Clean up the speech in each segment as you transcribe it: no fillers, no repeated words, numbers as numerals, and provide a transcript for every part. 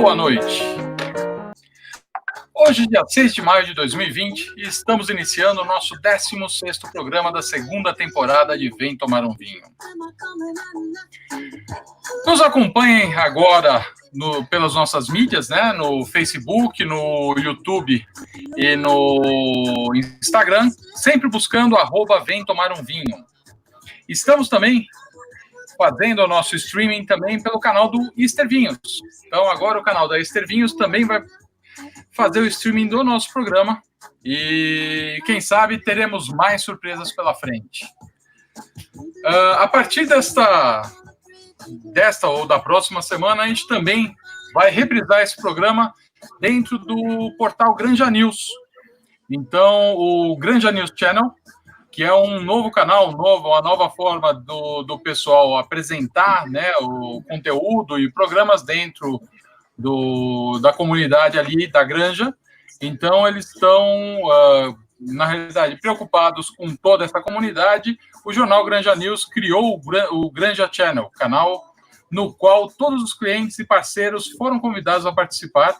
Boa noite. Hoje, dia 6 de maio de 2020, estamos iniciando o nosso 16º programa da segunda temporada de Vem Tomar um Vinho. Nos acompanhem agora pelas nossas mídias, né? No Facebook, no YouTube e no Instagram, sempre buscando @Vem Tomar um Vinho. Estamos também fazendo o nosso streaming também pelo canal do Easter Vinhos. Então, agora o canal da Easter Vinhos também vai fazer o streaming do nosso programa e, quem sabe, teremos mais surpresas pela frente. A partir desta ou da próxima semana, a gente também vai reprisar esse programa dentro do portal Granja News. Então, o Granja News Channel, que é um novo canal, uma nova forma do pessoal apresentar, né, o conteúdo e programas dentro da comunidade ali da Granja. Então, eles estão, na realidade, preocupados com toda essa comunidade. O jornal Granja News criou o Granja Channel, canal no qual todos os clientes e parceiros foram convidados a participar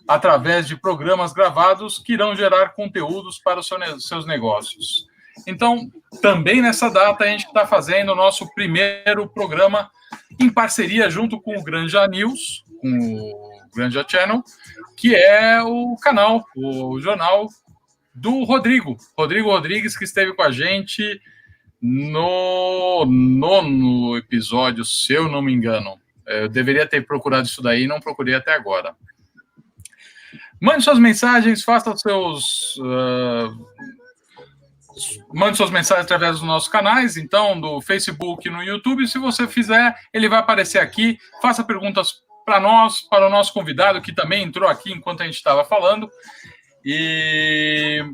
através de programas gravados que irão gerar conteúdos para os seus negócios. Então, também nessa data, a gente está fazendo o nosso primeiro programa em parceria junto com o Granja News, com o Granja Channel, que é o canal, o jornal do Rodrigo Rodrigues, que esteve com a gente no 9º episódio, se eu não me engano. Eu deveria ter procurado isso daí, não procurei até agora. Mande suas mensagens, faça os seus... Mande suas mensagens através dos nossos canais, então, do Facebook e no YouTube. Se você fizer, ele vai aparecer aqui. Faça perguntas para nós, para o nosso convidado, que também entrou aqui enquanto a gente estava falando. E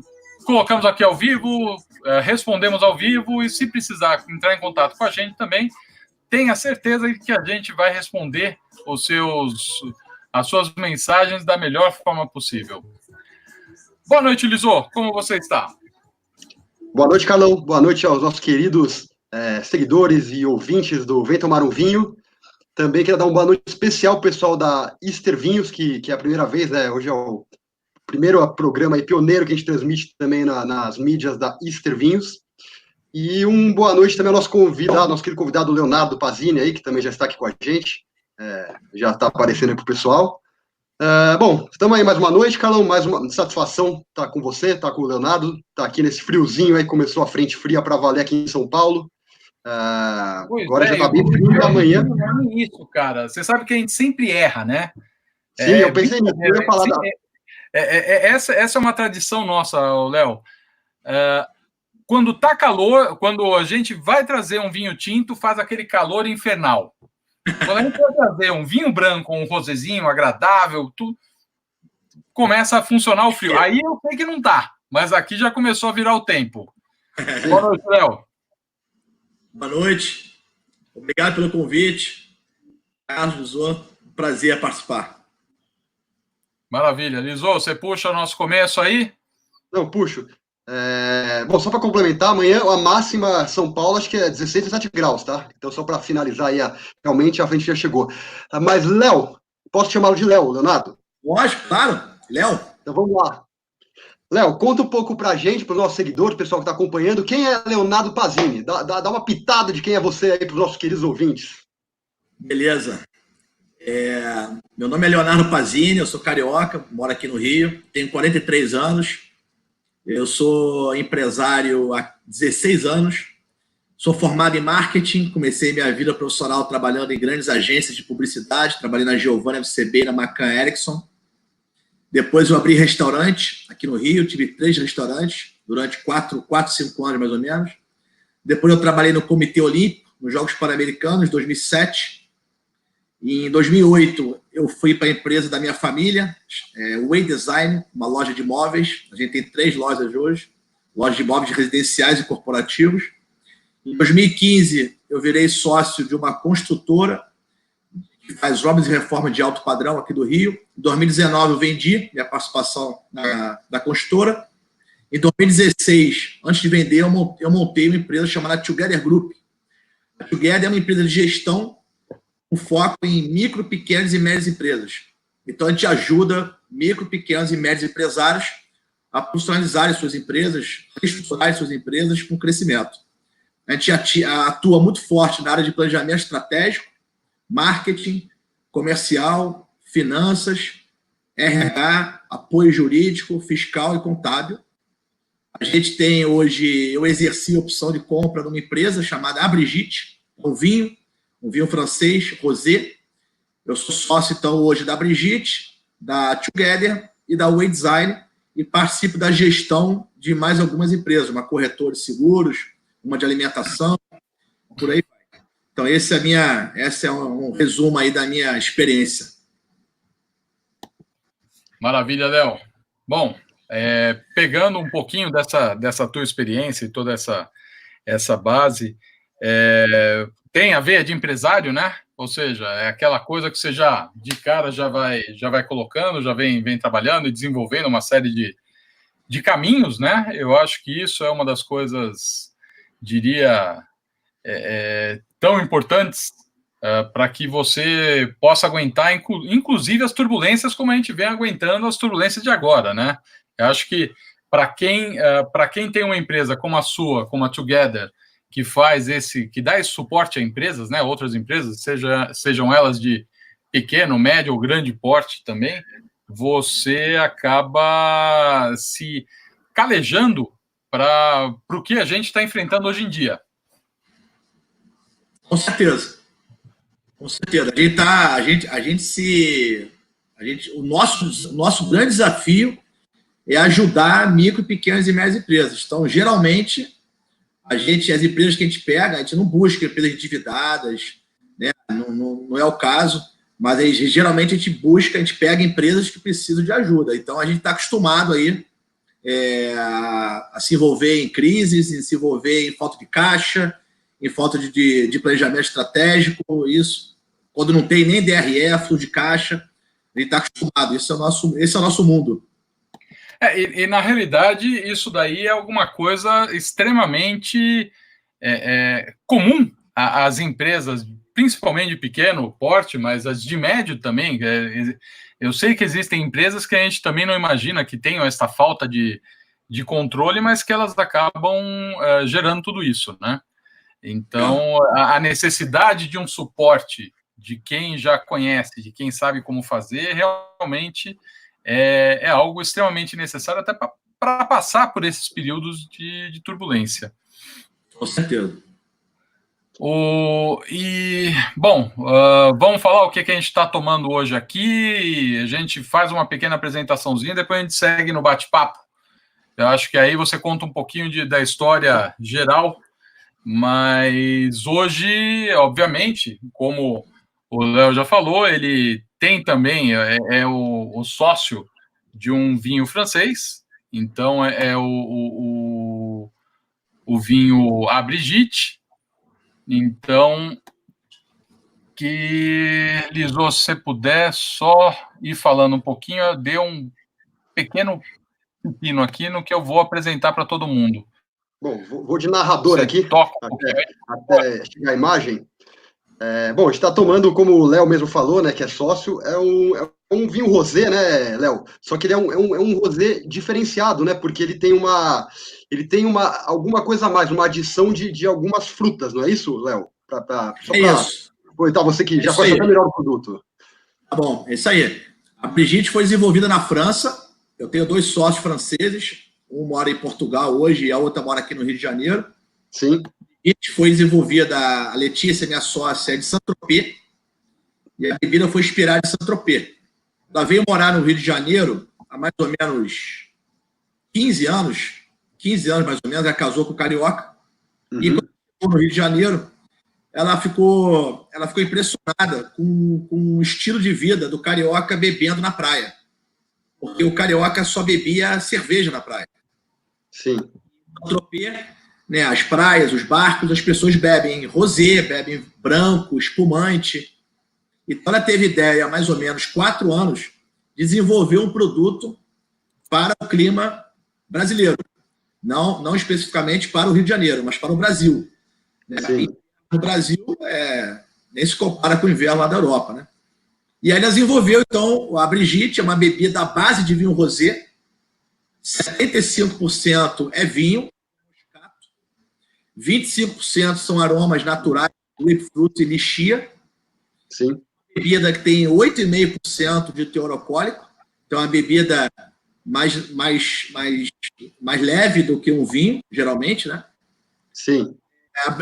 colocamos aqui ao vivo, respondemos ao vivo, e se precisar entrar em contato com a gente também, tenha certeza que a gente vai responder as suas mensagens da melhor forma possível. Boa noite, Lisô. Como você está? Boa noite, Carlão. Boa noite aos nossos queridos seguidores e ouvintes do Vem Tomar um Vinho. Também quero dar uma boa noite especial ao pessoal da Easter Vinhos, que é a primeira vez, né? Hoje é o primeiro programa e pioneiro que a gente transmite também nas mídias da Easter Vinhos. E boa noite também ao nosso querido convidado Leonardo Pazini, aí, que também já está aqui com a gente. Já está aparecendo aí para o pessoal. Bom, estamos aí mais uma noite, Carlão, mais uma satisfação estar com você, estar com o Leonardo, estar aqui nesse friozinho aí, começou a frente fria para valer aqui em São Paulo. Agora já está bem frio amanhã. Isso, cara, você sabe que a gente sempre erra, né? Sim, eu pensei nisso, eu ia falar essa é uma tradição nossa, Léo. Quando tá calor, quando a gente vai trazer um vinho tinto, faz aquele calor infernal. Quando a gente vai trazer um vinho branco, um rosézinho agradável, começa a funcionar o frio. Aí eu sei que não tá, mas aqui já começou a virar o tempo. Boa noite, Léo. Boa noite. Obrigado pelo convite. Carlos, Lisô, prazer participar. Maravilha. Lisô, você puxa o nosso começo aí? Não, puxo. Bom, só para complementar, amanhã a máxima São Paulo acho que é 16, 17 graus, tá? Então, só para finalizar aí, realmente a frente já chegou. Mas, Léo, posso chamá-lo de Léo, Leonardo? Lógico, claro. Léo. Então, vamos lá. Léo, conta um pouco para a gente, para os nossos seguidores, pessoal que está acompanhando, quem é Leonardo Pazini? Dá uma pitada de quem é você aí para os nossos queridos ouvintes. Beleza. Meu nome é Leonardo Pazini, eu sou carioca, moro aqui no Rio, tenho 43 anos. Eu sou empresário há 16 anos, sou formado em marketing, comecei minha vida profissional trabalhando em grandes agências de publicidade, trabalhei na Giovanna FCB e na McCann Erickson. Depois eu abri restaurante aqui no Rio, tive 3 restaurantes durante 4, 5 anos mais ou menos. Depois eu trabalhei no Comitê Olímpico, nos Jogos Pan-Americanos, em 2007. E em 2008, eu fui para a empresa da minha família, Way Design, uma loja de imóveis. A gente tem 3 lojas hoje, lojas de imóveis residenciais e corporativos. Em 2015, eu virei sócio de uma construtora que faz obras e reforma de alto padrão aqui do Rio. Em 2019, eu vendi minha participação da construtora. Em 2016, antes de vender, eu montei uma empresa chamada Together Group. A Together é uma empresa de gestão com foco em micro, pequenas e médias empresas. Então, a gente ajuda micro, pequenos e médios empresários a profissionalizarem suas empresas, reestruturarem suas empresas com crescimento. A gente atua muito forte na área de planejamento estratégico, marketing, comercial, finanças, RH, apoio jurídico, fiscal e contábil. A gente tem hoje, eu exerci a opção de compra numa empresa chamada Abrigitte, um vinho francês, rosé. Eu sou sócio, então, hoje da Abrigitte, da Together e da Way Design e participo da gestão de mais algumas empresas, uma corretora de seguros, uma de alimentação, por aí vai. Então, esse é um resumo aí da minha experiência. Maravilha, Léo. Bom, pegando um pouquinho dessa tua experiência e toda essa base, tem a veia de empresário, né? Ou seja, é aquela coisa que você já, de cara, já vai colocando, já vem trabalhando e desenvolvendo uma série de caminhos, né? Eu acho que isso é uma das coisas, diria, tão importantes para que você possa aguentar, inclusive, as turbulências, como a gente vem aguentando as turbulências de agora, né? Eu acho que para quem tem uma empresa como a sua, como a Together, que dá esse suporte a empresas, né? Outras empresas, sejam elas de pequeno, médio ou grande porte também, você acaba se calejando para o que a gente está enfrentando hoje em dia. Com certeza. Com certeza. O nosso grande desafio é ajudar micro, pequenas e médias empresas. Então, geralmente, as empresas que a gente pega, a gente não busca empresas endividadas, né? Não é o caso, mas geralmente a gente pega empresas que precisam de ajuda. Então, a gente está acostumado aí a se envolver em crises, em se envolver em falta de caixa, em falta de planejamento estratégico, isso. Quando não tem nem DRE, fluxo de caixa, a gente está acostumado. Esse é o nosso mundo. E na realidade, isso daí é alguma coisa extremamente comum às empresas, principalmente de pequeno porte, mas as de médio também. Eu sei que existem empresas que a gente também não imagina que tenham essa falta de controle, mas que elas acabam gerando tudo isso, né? Então, a necessidade de um suporte de quem já conhece, de quem sabe como fazer, realmente é algo extremamente necessário até para passar por esses períodos de turbulência. Com certeza. Vamos falar o que a gente está tomando hoje aqui. A gente faz uma pequena apresentaçãozinha, depois a gente segue no bate-papo. Eu acho que aí você conta um pouquinho da história geral, mas hoje, obviamente, como o Léo já falou, ele tem também, o sócio de um vinho francês, então o vinho Abrigitte. Então, Lisô, se você puder só ir falando um pouquinho, dê um pequeno pepino aqui no que eu vou apresentar para todo mundo. Bom, vou de narrador aqui, até chegar a imagem. A gente está tomando, como o Léo mesmo falou, né, que é sócio, é um vinho rosé, né, Léo? Só que ele é um rosé diferenciado, né? Porque ele tem alguma coisa a mais, uma adição de algumas frutas, não é isso, Léo? Isso. Aproveitar você que já conhece até melhor o produto. Tá bom, é isso aí. A Brigitte foi desenvolvida na França. Eu tenho 2 sócios franceses. Um mora em Portugal hoje e a outra mora aqui no Rio de Janeiro. Sim. Foi desenvolvida, a Letícia, minha sócia, é de Saint-Tropez, e a bebida foi inspirada em Saint-Tropez. Ela veio morar no Rio de Janeiro há mais ou menos 15 anos mais ou menos, ela casou com o carioca, e quando ficou no Rio de Janeiro, ela ficou impressionada com o estilo de vida do carioca bebendo na praia, porque o carioca só bebia cerveja na praia. Sim. Saint-Tropez, né, as praias, os barcos, as pessoas bebem rosé, bebem branco, espumante. Então, ela teve ideia, há mais ou menos 4 anos, de desenvolver um produto para o clima brasileiro. Não especificamente para o Rio de Janeiro, mas para o Brasil. Né? No Brasil, nem se compara com o inverno lá da Europa. Né? E aí ela desenvolveu, então, a Brigitte, é uma bebida à base de vinho rosé, 75% é vinho, 25% são aromas naturais, grapefruit e lixia. Sim. Bebida que tem 8,5% de teor alcoólico, então é uma bebida mais leve do que um vinho, geralmente, né? Sim.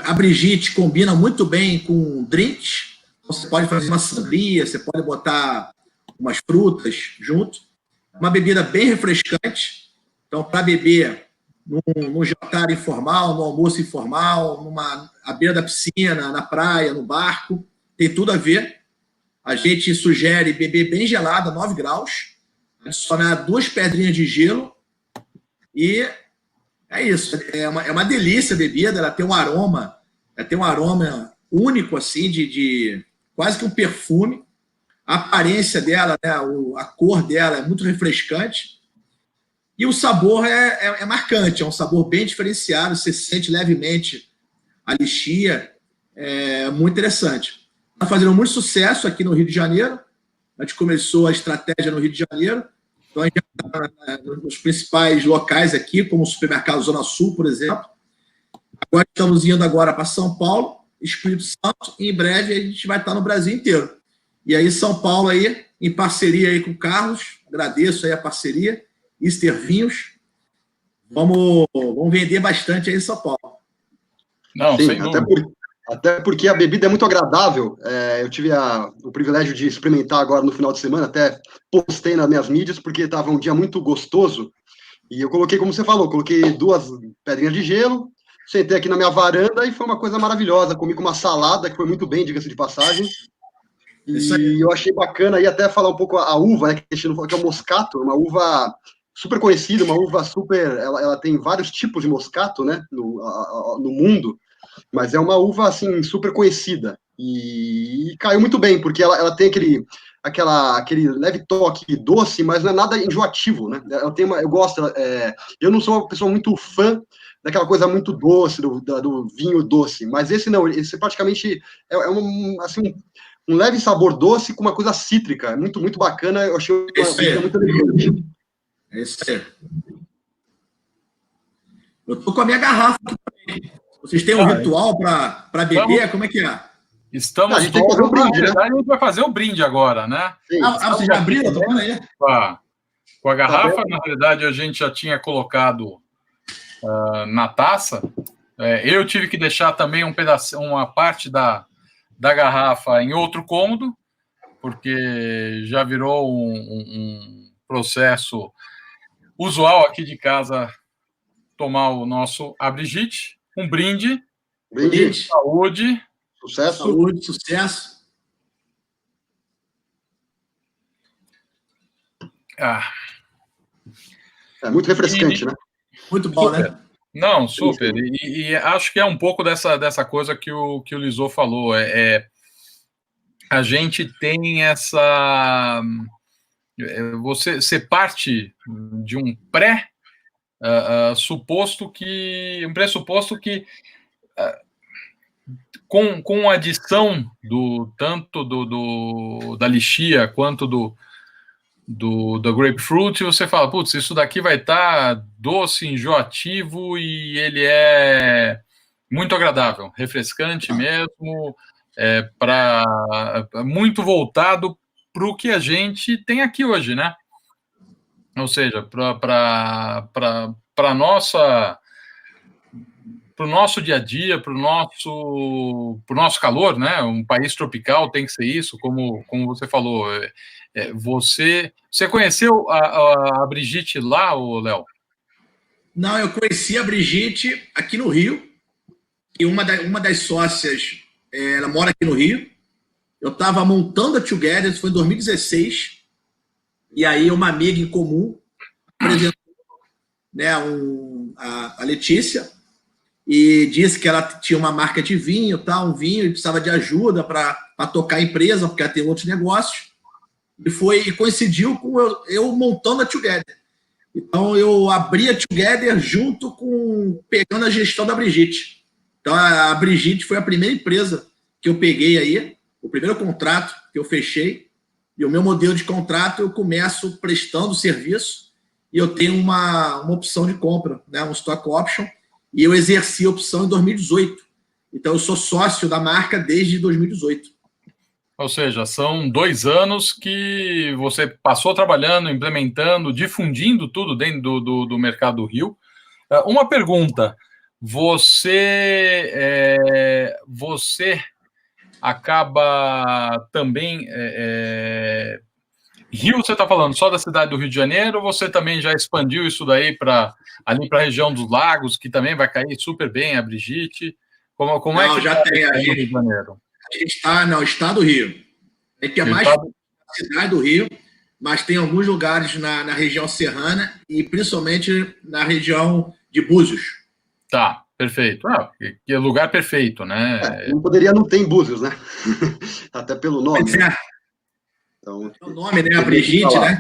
A Brigitte combina muito bem com drinks. Você pode fazer uma sangria, você pode botar umas frutas junto. Uma bebida bem refrescante. Então, para beber num jantar informal, no almoço informal, à beira da piscina, na praia, no barco, tem tudo a ver. A gente sugere beber bem gelada, 9 graus, adicionar 2 pedrinhas de gelo e é isso. É uma delícia a bebida, ela tem um aroma único, assim, de quase que um perfume. A aparência dela, né, a cor dela é muito refrescante. E o sabor é marcante, é um sabor bem diferenciado, você sente levemente a lixia, é muito interessante. Está fazendo muito sucesso aqui no Rio de Janeiro, a gente começou a estratégia no Rio de Janeiro, então a gente está nos principais locais aqui, como o supermercado Zona Sul, por exemplo. Agora estamos indo agora para São Paulo, Espírito Santo, e em breve a gente vai estar no Brasil inteiro. E aí São Paulo aí, em parceria aí com o Carlos, agradeço aí a parceria, Ister Vinhos, vamos vender bastante aí em São Paulo. Não, sim, sem dúvida. Até porque a bebida é muito agradável. Eu tive o privilégio de experimentar agora no final de semana, até postei nas minhas mídias, porque estava um dia muito gostoso. E eu coloquei, como você falou, coloquei 2 pedrinhas de gelo, sentei aqui na minha varanda e foi uma coisa maravilhosa. Comi com uma salada, que foi muito bem, diga-se de passagem. E eu achei bacana aí até falar um pouco a uva, né, que a gente não falou, que é o moscato, uma uva super conhecida, uma uva super... Ela tem vários tipos de moscato, né, no mundo. Mas é uma uva, assim, super conhecida. E caiu muito bem, porque ela tem aquele leve toque doce, mas não é nada enjoativo, né? Ela tem eu gosto... eu não sou uma pessoa muito fã daquela coisa muito doce, do vinho doce. Mas esse não, esse praticamente assim, um leve sabor doce com uma coisa cítrica. É muito, muito bacana. Eu achei uma bebida muito elegante. É isso aí. Eu tô com a minha garrafa aqui também. Vocês têm um ritual para beber? Como é que é? Estamos a gente tem que fazer um brinde, né? A gente vai fazer o brinde agora, né? Vocês já abriram? Tô aí. Com a garrafa, na realidade, a gente já tinha colocado na taça. Eu tive que deixar também uma parte da garrafa em outro cômodo, porque já virou um processo usual aqui de casa tomar o nosso Brigitte. Um brinde. Saúde. Sucesso. Saúde, sucesso. É muito refrescante, né? Muito bom, super, né? Não, super. E acho que é um pouco dessa coisa que o Lisot falou. A gente tem essa... Você parte de um pressuposto que com a adição tanto da lixia quanto do grapefruit, você fala, putz, isso daqui vai estar doce, enjoativo, e ele é muito agradável, refrescante mesmo, muito voltado para o que a gente tem aqui hoje, né? Ou seja, para o nosso dia a dia, para o nosso calor, né? Um país tropical tem que ser isso, como você falou. Você conheceu a Brigitte lá, Léo? Não, eu conheci a Brigitte aqui no Rio, e uma das sócias, ela mora aqui no Rio. Eu estava montando a Together, isso foi em 2016, e aí uma amiga em comum apresentou, né, a Letícia, e disse que ela tinha uma marca de vinho, um vinho, e precisava de ajuda para tocar a empresa, porque ela tem outros negócios, e coincidiu com eu montando a Together. Então, eu abri a Together pegando a gestão da Brigitte. Então, a Brigitte foi a primeira empresa que eu peguei aí, o primeiro contrato que eu fechei, E o meu modelo de contrato, eu começo prestando serviço e eu tenho uma opção de compra, né, um stock option, e eu exerci a opção em 2018. Então, eu sou sócio da marca desde 2018. Ou seja, são 2 anos que você passou trabalhando, implementando, difundindo tudo dentro do mercado do Rio. Uma pergunta, você acaba também... Rio, você está falando só da cidade do Rio de Janeiro, ou você também já expandiu isso daí ali para a região dos lagos, que também vai cair super bem, a Brigitte? Como é Não, que já tá tem. no Rio de Janeiro? A gente está no estado do Rio. É que é mais cidade do Rio, mas tem alguns lugares na região serrana e principalmente na região de Búzios. Tá, perfeito. Que é lugar perfeito, né? Não poderia não ter em Búzios, né? Até pelo nome. Pois é. Né? Então, o nome, né? A Brigitte, né?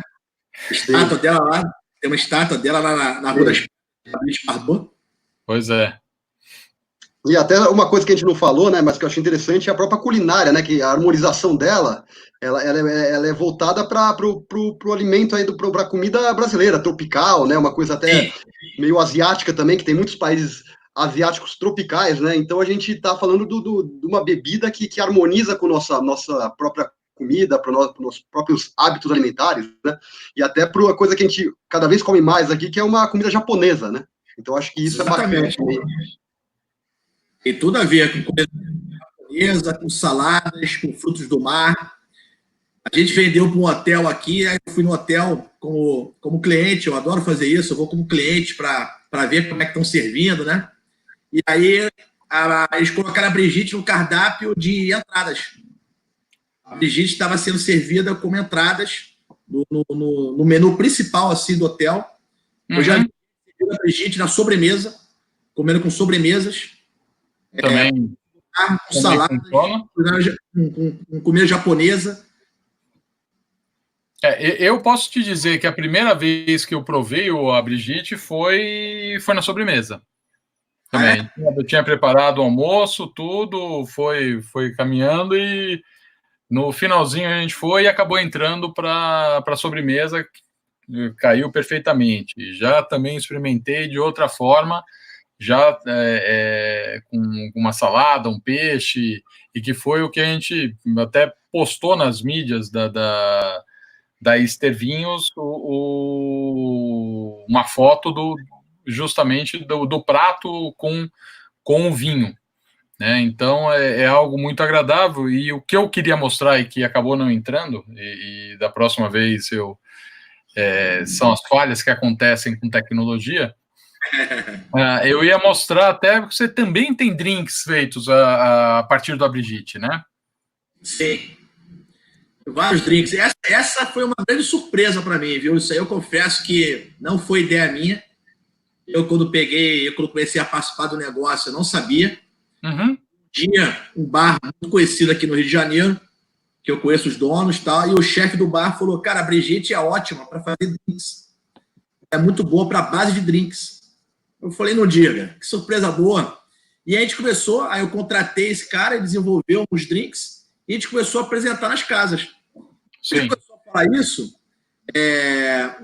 A estátua dela lá. Tem uma estátua dela lá na Rua das Brigitte. Pois é. E até uma coisa que a gente não falou, né, mas que eu achei interessante, é a própria culinária, né, que a harmonização dela, ela é voltada para o alimento aí, para a comida brasileira, tropical, né, uma coisa até meio asiática também, que tem muitos países asiáticos tropicais, né, então a gente está falando de uma bebida que harmoniza com nossa própria comida, para os nossos próprios hábitos alimentares, né, e até para uma coisa que a gente cada vez come mais aqui, que é uma comida japonesa, né, então acho que isso Exatamente. É bacana. Tem tudo a ver com comida japonesa, com saladas, com frutos do mar. A gente vendeu para um hotel aqui, aí eu fui no hotel como cliente, eu adoro fazer isso, eu vou como cliente para ver como é que estão servindo, né? E aí eles colocaram a Brigitte no cardápio de entradas. A Brigitte estava sendo servida como entradas no menu principal assim, do hotel. Eu já vi a Brigitte na sobremesa, comendo com sobremesas. Também. Com salada, com comida japonesa. Eu posso te dizer que a primeira vez que eu provei a Brigitte foi na sobremesa. Também. Eu tinha preparado o almoço, tudo, foi caminhando e no finalzinho a gente foi e acabou entrando para a sobremesa, caiu perfeitamente. Já também experimentei de outra forma, já com uma salada, um peixe, e que foi o que a gente até postou nas mídias da Estervinhos, uma foto justamente do prato com o vinho. Né? Então é algo muito agradável, e o que eu queria mostrar e que acabou não entrando, e da próxima vez são as falhas que acontecem com tecnologia. Eu ia mostrar até porque você também tem drinks feitos a partir da Brigitte, né? Sim. Vários drinks. Essa foi uma grande surpresa para mim, viu? Isso aí eu confesso que não foi ideia minha. Quando comecei a participar do negócio, eu não sabia. Tinha um bar muito conhecido aqui no Rio de Janeiro, que eu conheço os donos e tal, e o chefe do bar falou, cara, a Brigitte é ótima para fazer drinks. É muito boa para a base de drinks. Eu falei, não diga, que surpresa boa. E aí a gente começou, aí eu contratei esse cara, ele desenvolveu uns drinks, e a gente começou a apresentar nas casas. Sim. A gente começou a falar isso,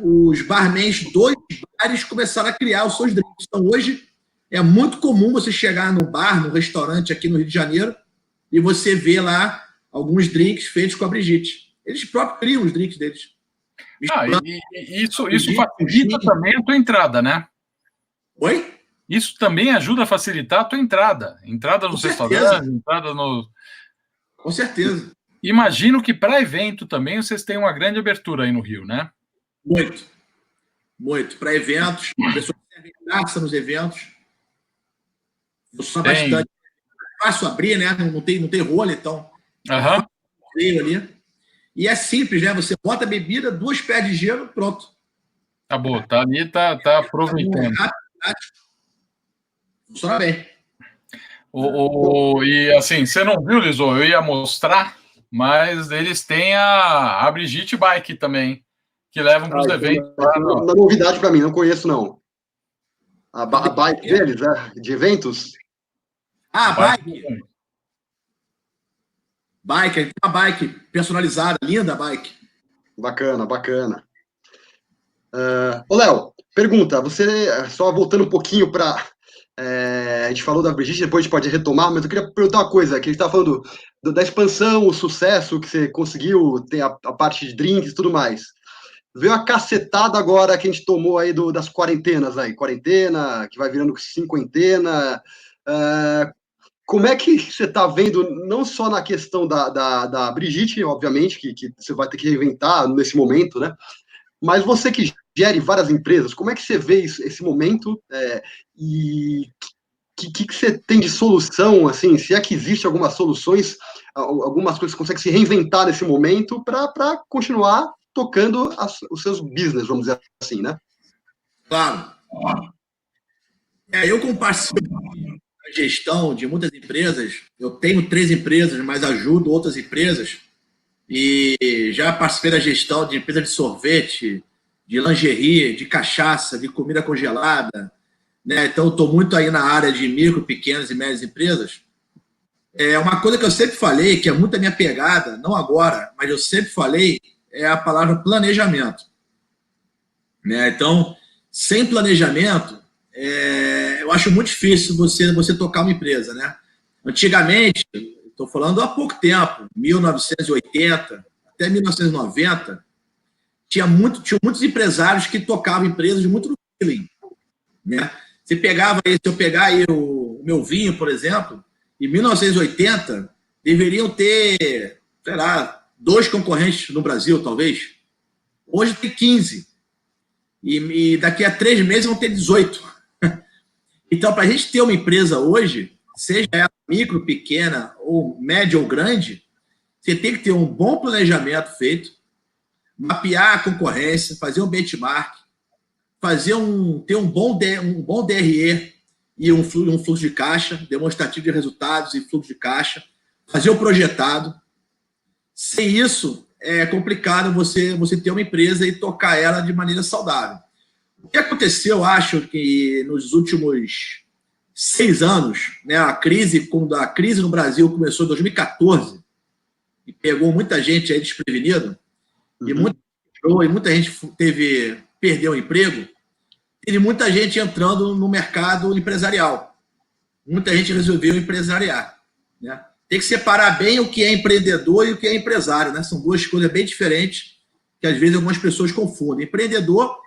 os barmans dos bares começaram a criar os seus drinks. Então hoje é muito comum você chegar no bar, no restaurante aqui no Rio de Janeiro, e você vê lá alguns drinks feitos com a Brigitte. Eles próprios criam os drinks deles. Isso facilita também a tua entrada, né? Oi? Isso também ajuda a facilitar a tua entrada. Entrada nos restaurantes, entrada no... Com certeza. Imagino que para evento também vocês têm uma grande abertura aí no Rio, né? Muito. Muito. Para eventos, a pessoa serve graça nos eventos. Funciona bastante. É fácil abrir, né? Não tem rolha, então. Ali. E é simples, né? Você bota a bebida, 2 pés de gelo, pronto. Acabou. Tá ali, tá aproveitando. Funciona bem. E assim, você não viu, Lisô? Eu ia mostrar, mas eles têm a Brigitte Bike também, que levam para os eventos. Não é novidade para mim, não conheço, não. A bike deles, de eventos? Bike. Tem uma bike personalizada, linda a bike. Bacana, bacana. Ô, Léo, pergunta, você, só voltando um pouquinho para... a gente falou da Brigitte, depois a gente pode retomar, mas eu queria perguntar uma coisa, que a gente estava falando da expansão, o sucesso que você conseguiu, ter a parte de drinks e tudo mais. Veio a cacetada agora que a gente tomou aí das quarentenas aí, quarentena, que vai virando cinquentena. Como é que você está vendo, não só na questão da Brigitte, obviamente, que você vai ter que reinventar nesse momento, né? Mas você que gere várias empresas, como é que você vê esse momento e o que você tem de solução, assim, se é que existe algumas soluções, algumas coisas que você consegue se reinventar nesse momento para continuar tocando os seus business, vamos dizer assim, né? Claro. Eu, como parceiro da gestão de muitas empresas, eu tenho 3 empresas, mas ajudo outras empresas, e já participei da gestão de empresa de sorvete, de lingerie, de cachaça, de comida congelada, né? Então, eu estou muito aí na área de micro, pequenas e médias empresas. Uma coisa que eu sempre falei, que é muito a minha pegada, não agora, mas eu sempre falei, é a palavra planejamento. Né? Então, sem planejamento, eu acho muito difícil você tocar uma empresa. Né? Antigamente, estou falando há pouco tempo, 1980 até 1990, tinham muitos empresários que tocavam empresas muito no feeling. Né? Se eu pegar aí o meu vinho, por exemplo, em 1980, deveriam ter, sei lá, 2 concorrentes no Brasil, talvez. Hoje tem 15. E daqui a 3 meses vão ter 18. Então, para a gente ter uma empresa hoje, seja ela micro, pequena, ou média ou grande, você tem que ter um bom planejamento feito, mapear a concorrência, fazer um benchmark, ter um bom DRE e um fluxo de caixa, demonstrativo de resultados e fluxo de caixa, fazer o projetado. Sem isso, é complicado você ter uma empresa e tocar ela de maneira saudável. O que aconteceu, acho que nos últimos 6 anos, né, quando a crise no Brasil começou em 2014 e pegou muita gente aí desprevenida, e muita gente perdeu o emprego, teve muita gente entrando no mercado empresarial. Muita gente resolveu empresariar. Né? Tem que separar bem o que é empreendedor e o que é empresário. Né? São 2 coisas bem diferentes que, às vezes, algumas pessoas confundem. Empreendedor,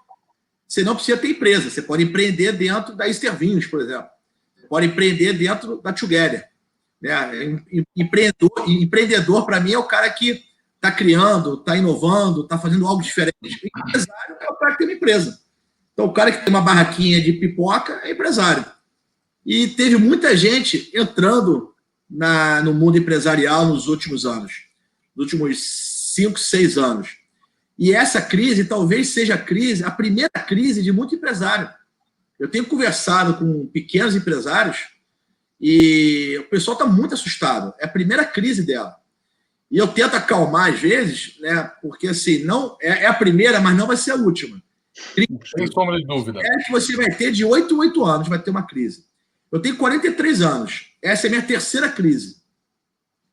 você não precisa ter empresa. Você pode empreender dentro da Easter Vinhos, por exemplo. Você pode empreender dentro da Together. Né? Empreendedor, para mim, é o cara que está criando, está inovando, está fazendo algo diferente. O empresário é o cara que tem uma empresa. Então, o cara que tem uma barraquinha de pipoca é empresário. E teve muita gente entrando no mundo empresarial nos últimos anos, nos últimos 5, 6 anos. E essa crise talvez seja a primeira crise de muito empresário. Eu tenho conversado com pequenos empresários e o pessoal está muito assustado. É a primeira crise dela. E eu tento acalmar às vezes, né, porque assim, não, é a primeira, mas não vai ser a última. Sem sombra de dúvida. Que você vai ter de 8 em 8 anos, vai ter uma crise. Eu tenho 43 anos. Essa é a minha terceira crise.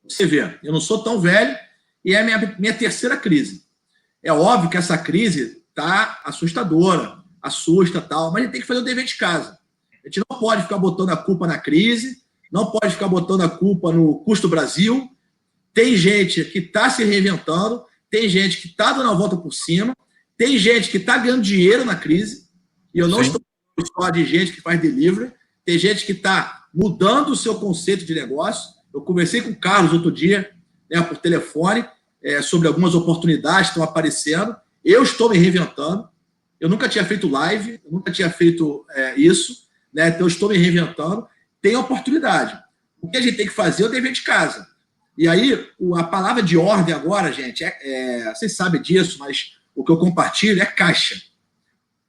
Você vê, eu não sou tão velho e é a minha terceira crise. É óbvio que essa crise está assustadora, assusta tal, mas a gente tem que fazer o dever de casa. A gente não pode ficar botando a culpa na crise, não pode ficar botando a culpa no custo Brasil. Tem gente que está se reinventando, tem gente que está dando a volta por cima, tem gente que está ganhando dinheiro na crise, e eu não estou falando só de gente que faz delivery, tem gente que está mudando o seu conceito de negócio. Eu conversei com o Carlos outro dia, né, por telefone, sobre algumas oportunidades que estão aparecendo. Eu estou me reinventando. Eu nunca tinha feito live, eu nunca tinha feito isso, né, então eu estou me reinventando. Tem oportunidade. O que a gente tem que fazer é o dever de casa. E aí, a palavra de ordem agora, gente, vocês sabem disso, mas o que eu compartilho é caixa.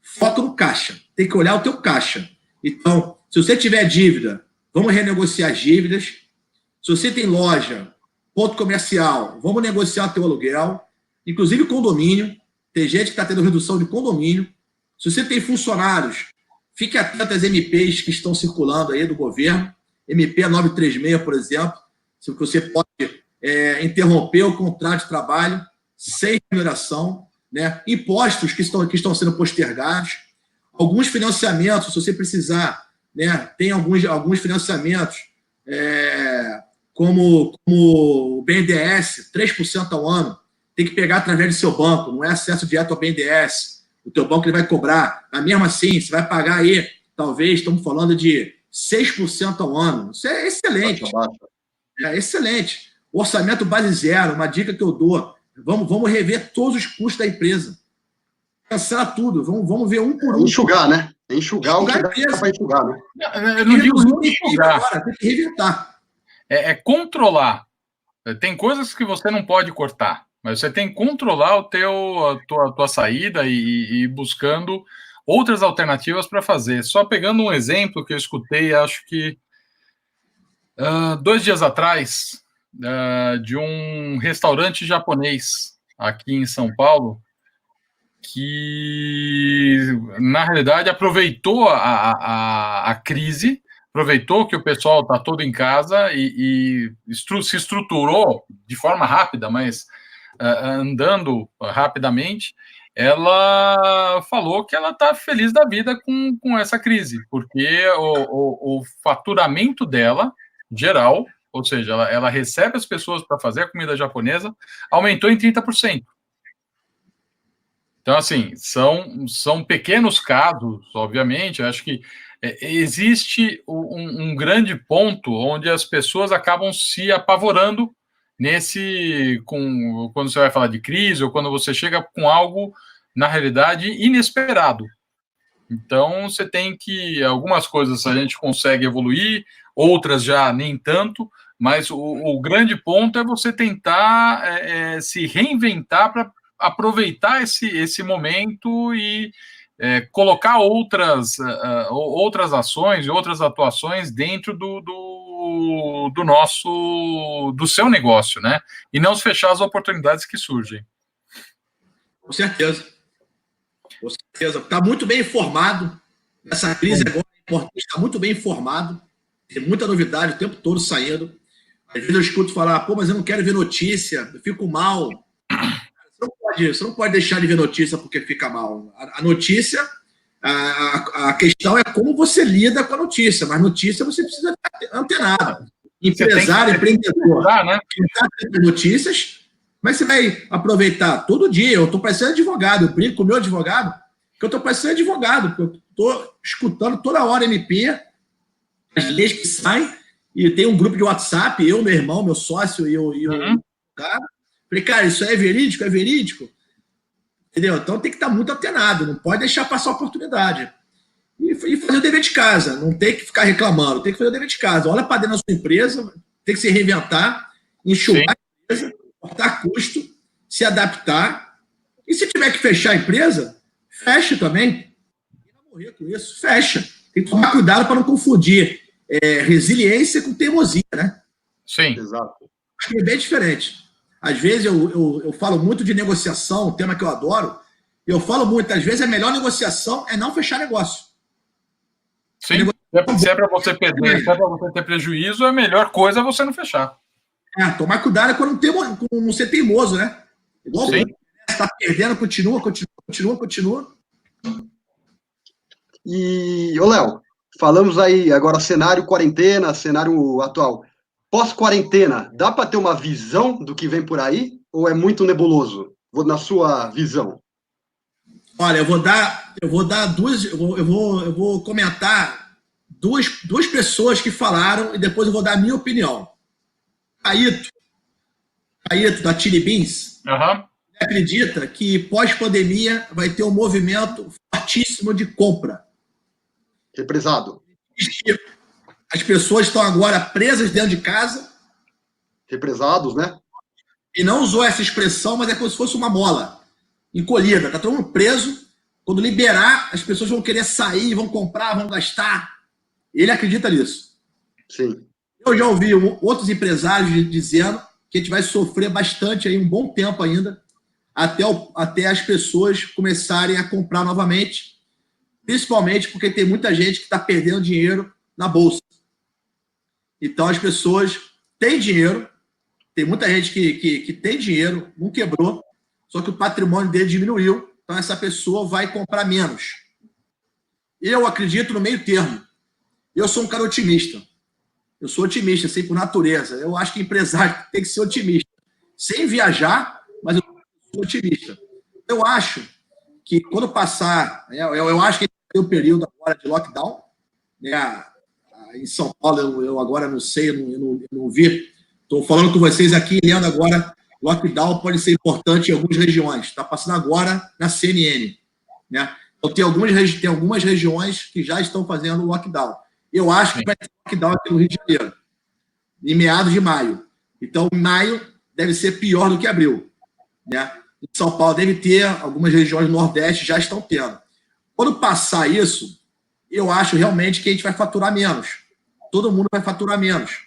Foca no caixa. Tem que olhar o teu caixa. Então, se você tiver dívida, vamos renegociar as dívidas. Se você tem loja, ponto comercial, vamos negociar o teu aluguel. Inclusive condomínio. Tem gente que está tendo redução de condomínio. Se você tem funcionários, fique atento às MPs que estão circulando aí do governo. MP 936, por exemplo. Se você pode interromper o contrato de trabalho sem remuneração, né? Impostos que estão sendo postergados, alguns financiamentos, se você precisar, né? Tem alguns financiamentos, como o BNDES, 3% ao ano, tem que pegar através do seu banco, não é acesso direto ao BNDES. O teu banco ele vai cobrar. Mas mesmo assim, você vai pagar aí, talvez, estamos falando de 6% ao ano. Isso é excelente. É excelente. Orçamento base zero, uma dica que eu dou. Vamos rever todos os custos da empresa. Cancela tudo. Vamos ver um por um. Enxugar, né? Enxugar o que dá para enxugar, né? Eu não digo enxugar. Agora, tem que reinventar. É controlar. Tem coisas que você não pode cortar, mas você tem que controlar a tua saída e buscando outras alternativas para fazer. Só pegando um exemplo que eu escutei, acho que 2 dias atrás, de um restaurante japonês aqui em São Paulo, que, na realidade, aproveitou a crise, aproveitou que o pessoal está todo em casa e se estruturou de forma rápida, mas andando rapidamente. Ela falou que ela está feliz da vida com essa crise, porque o faturamento dela, geral, ou seja, ela recebe as pessoas para fazer a comida japonesa, aumentou em 30%. Então, assim, são pequenos casos, obviamente. Eu acho que existe um grande ponto onde as pessoas acabam se apavorando quando você vai falar de crise ou quando você chega com algo, na realidade, inesperado. Então, você tem que... Algumas coisas a gente consegue evoluir, outras já nem tanto, mas o grande ponto é você tentar se reinventar para aproveitar esse momento e colocar outras ações e outras atuações dentro do seu negócio, né? E não fechar as oportunidades que surgem. Com certeza. Com certeza. Está muito bem informado. Essa crise agora é importante, está muito bem informado. Tem muita novidade o tempo todo saindo. Às vezes eu escuto falar, mas eu não quero ver notícia, eu fico mal. Você não pode deixar de ver notícia porque fica mal. A notícia, a questão é como você lida com a notícia, mas notícia você precisa estar antenado. Empresário, empreendedor, né? Notícias, mas você vai aproveitar todo dia. Eu estou parecendo advogado, eu brinco com o meu advogado, que eu estou parecendo advogado, porque eu estou escutando toda hora MP, as leis que saem, e tem um grupo de WhatsApp, eu, meu irmão, meu sócio e o cara. Falei, cara, isso é verídico? É verídico? Entendeu? Então tem que estar muito antenado, não pode deixar passar a oportunidade. E fazer o dever de casa, não tem que ficar reclamando, tem que fazer o dever de casa. Olha para dentro da sua empresa, tem que se reinventar, enxugar a empresa, cortar custo, se adaptar. E se tiver que fechar a empresa, fecha também. Não vai morrer com isso, fecha. Tem que tomar cuidado para não confundir resiliência com teimosia, né? Sim. Exato. Acho que é bem diferente. Às vezes eu falo muito de negociação, um tema que eu adoro. Eu falo muito, às vezes a melhor negociação é não fechar negócio. Sim, se é para você perder, se é para você ter prejuízo, a melhor coisa é você não fechar. Tomar cuidado com não ser teimoso, né? Igual você está perdendo, continua. E, Léo, falamos aí agora cenário quarentena, cenário atual. Pós-quarentena, dá para ter uma visão do que vem por aí? Ou é muito nebuloso? Na sua visão. Olha, eu vou comentar duas pessoas que falaram e depois eu vou dar a minha opinião. Caíto, da Chili Beans, acredita que pós-pandemia vai ter um movimento fortíssimo de compra. Represado. As pessoas estão agora presas dentro de casa. Represados, né? E não usou essa expressão, mas é como se fosse uma mola encolhida. Está todo mundo preso. Quando liberar, as pessoas vão querer sair, vão comprar, vão gastar. Ele acredita nisso. Sim. Eu já ouvi outros empresários dizendo que a gente vai sofrer bastante aí, um bom tempo ainda, até as pessoas começarem a comprar novamente, principalmente porque tem muita gente que está perdendo dinheiro na bolsa. Então, as pessoas têm dinheiro, tem muita gente que tem dinheiro, não quebrou, só que o patrimônio dele diminuiu, então essa pessoa vai comprar menos. Eu acredito no meio termo. Eu sou um cara otimista. Eu sou otimista, assim, por natureza. Eu acho que empresário tem que ser otimista. Sem viajar, mas eu sou otimista. Eu acho que quando passar... Eu acho que tem um período agora de lockdown, né? Em São Paulo, eu agora não sei, eu não vi. Estou falando com vocês aqui, lendo agora, lockdown pode ser importante em algumas regiões. Está passando agora na CNN, né? Então, tem algumas regiões que já estão fazendo lockdown. Eu acho que vai ter lockdown aqui no Rio de Janeiro, em meados de maio. Então, maio deve ser pior do que abril, né? Em São Paulo deve ter, algumas regiões do Nordeste já estão tendo. Quando passar isso, eu acho realmente que a gente vai faturar menos. Todo mundo vai faturar menos.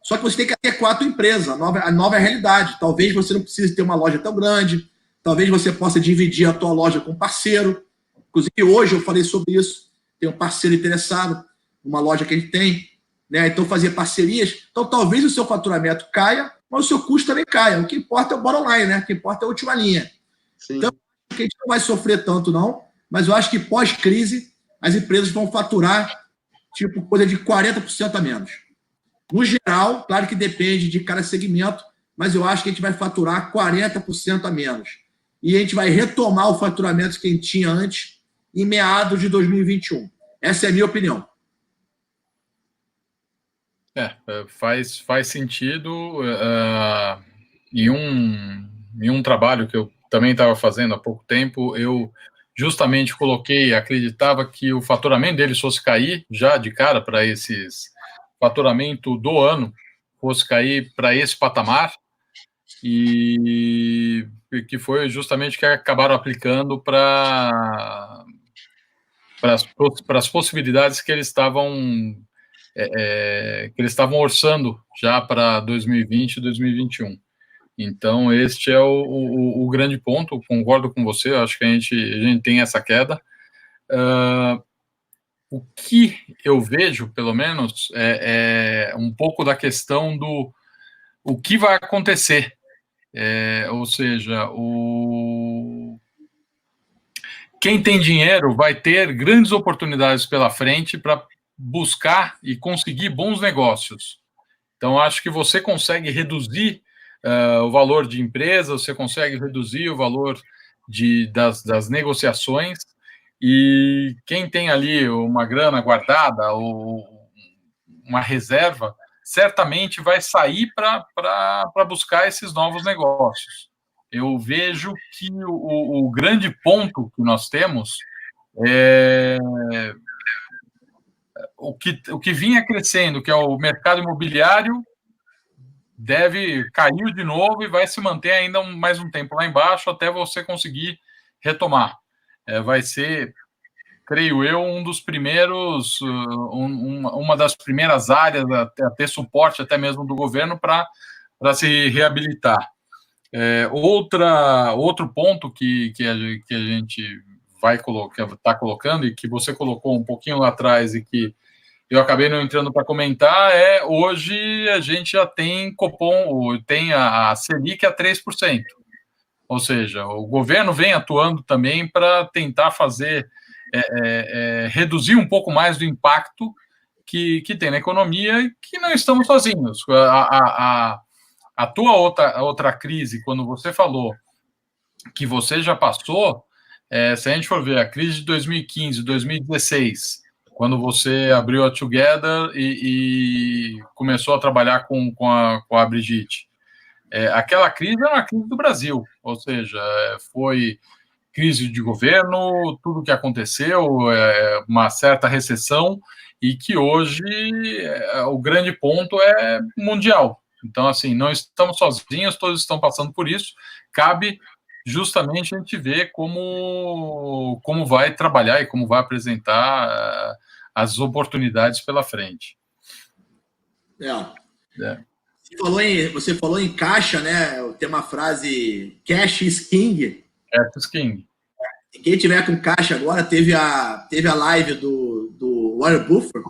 Só que você tem que adequar a tua empresa, a nova realidade. Talvez você não precise ter uma loja tão grande, talvez você possa dividir a tua loja com um parceiro. Inclusive, hoje eu falei sobre isso. Tem um parceiro interessado numa loja que ele tem, né? Então, fazer parcerias. Então, talvez o seu faturamento caia, mas o seu custo também caia. O que importa é o bottom line, né? O que importa é a última linha. Sim. Então, a gente não vai sofrer tanto, não, mas eu acho que pós-crise as empresas vão faturar tipo coisa de 40% a menos. No geral, claro que depende de cada segmento, mas eu acho que a gente vai faturar 40% a menos. E a gente vai retomar o faturamento que a gente tinha antes em meados de 2021. Essa é a minha opinião. Faz sentido. Em um trabalho que eu também estava fazendo há pouco tempo, eu justamente acreditava que o faturamento deles fosse cair já de cara para esses faturamento do ano, fosse cair para esse patamar, e que foi justamente que acabaram aplicando para as possibilidades que eles estavam orçando já para 2020 e 2021. Então, este é o grande ponto. Concordo com você, acho que a gente tem essa queda. O que eu vejo, pelo menos, é um pouco da questão do o que vai acontecer. Ou seja, quem tem dinheiro vai ter grandes oportunidades pela frente para buscar e conseguir bons negócios. Então, acho que você consegue reduzir o valor de empresa, você consegue reduzir o valor das negociações, e quem tem ali uma grana guardada ou uma reserva, certamente vai sair para buscar esses novos negócios. Eu vejo que o grande ponto que nós temos é o que vinha crescendo, que é o mercado imobiliário, caiu de novo e vai se manter ainda mais um tempo lá embaixo até você conseguir retomar. Vai ser, creio eu, um dos primeiros, uma das primeiras áreas a ter suporte até mesmo do governo para se reabilitar. Outro ponto que a gente está colocando, e que você colocou um pouquinho lá atrás e que eu acabei não entrando para comentar, hoje a gente já tem Copom, tem a Selic a 3%. Ou seja, o governo vem atuando também para tentar fazer, reduzir um pouco mais do impacto que tem na economia, e que não estamos sozinhos. A tua outra crise, quando você falou que você já passou, se a gente for ver a crise de 2015, 2016, quando você abriu a Together e começou a trabalhar com a Brigitte, aquela crise era uma crise do Brasil, ou seja, foi crise de governo, tudo que aconteceu, uma certa recessão, e que hoje o grande ponto é mundial. Então, assim, não estamos sozinhos, todos estão passando por isso. Cabe justamente a gente ver como vai trabalhar e como vai apresentar as oportunidades pela frente. Você falou em caixa, né? Tem uma frase, cash is king. Cash is king. E quem tiver com caixa agora, teve a live do Warren Buffett,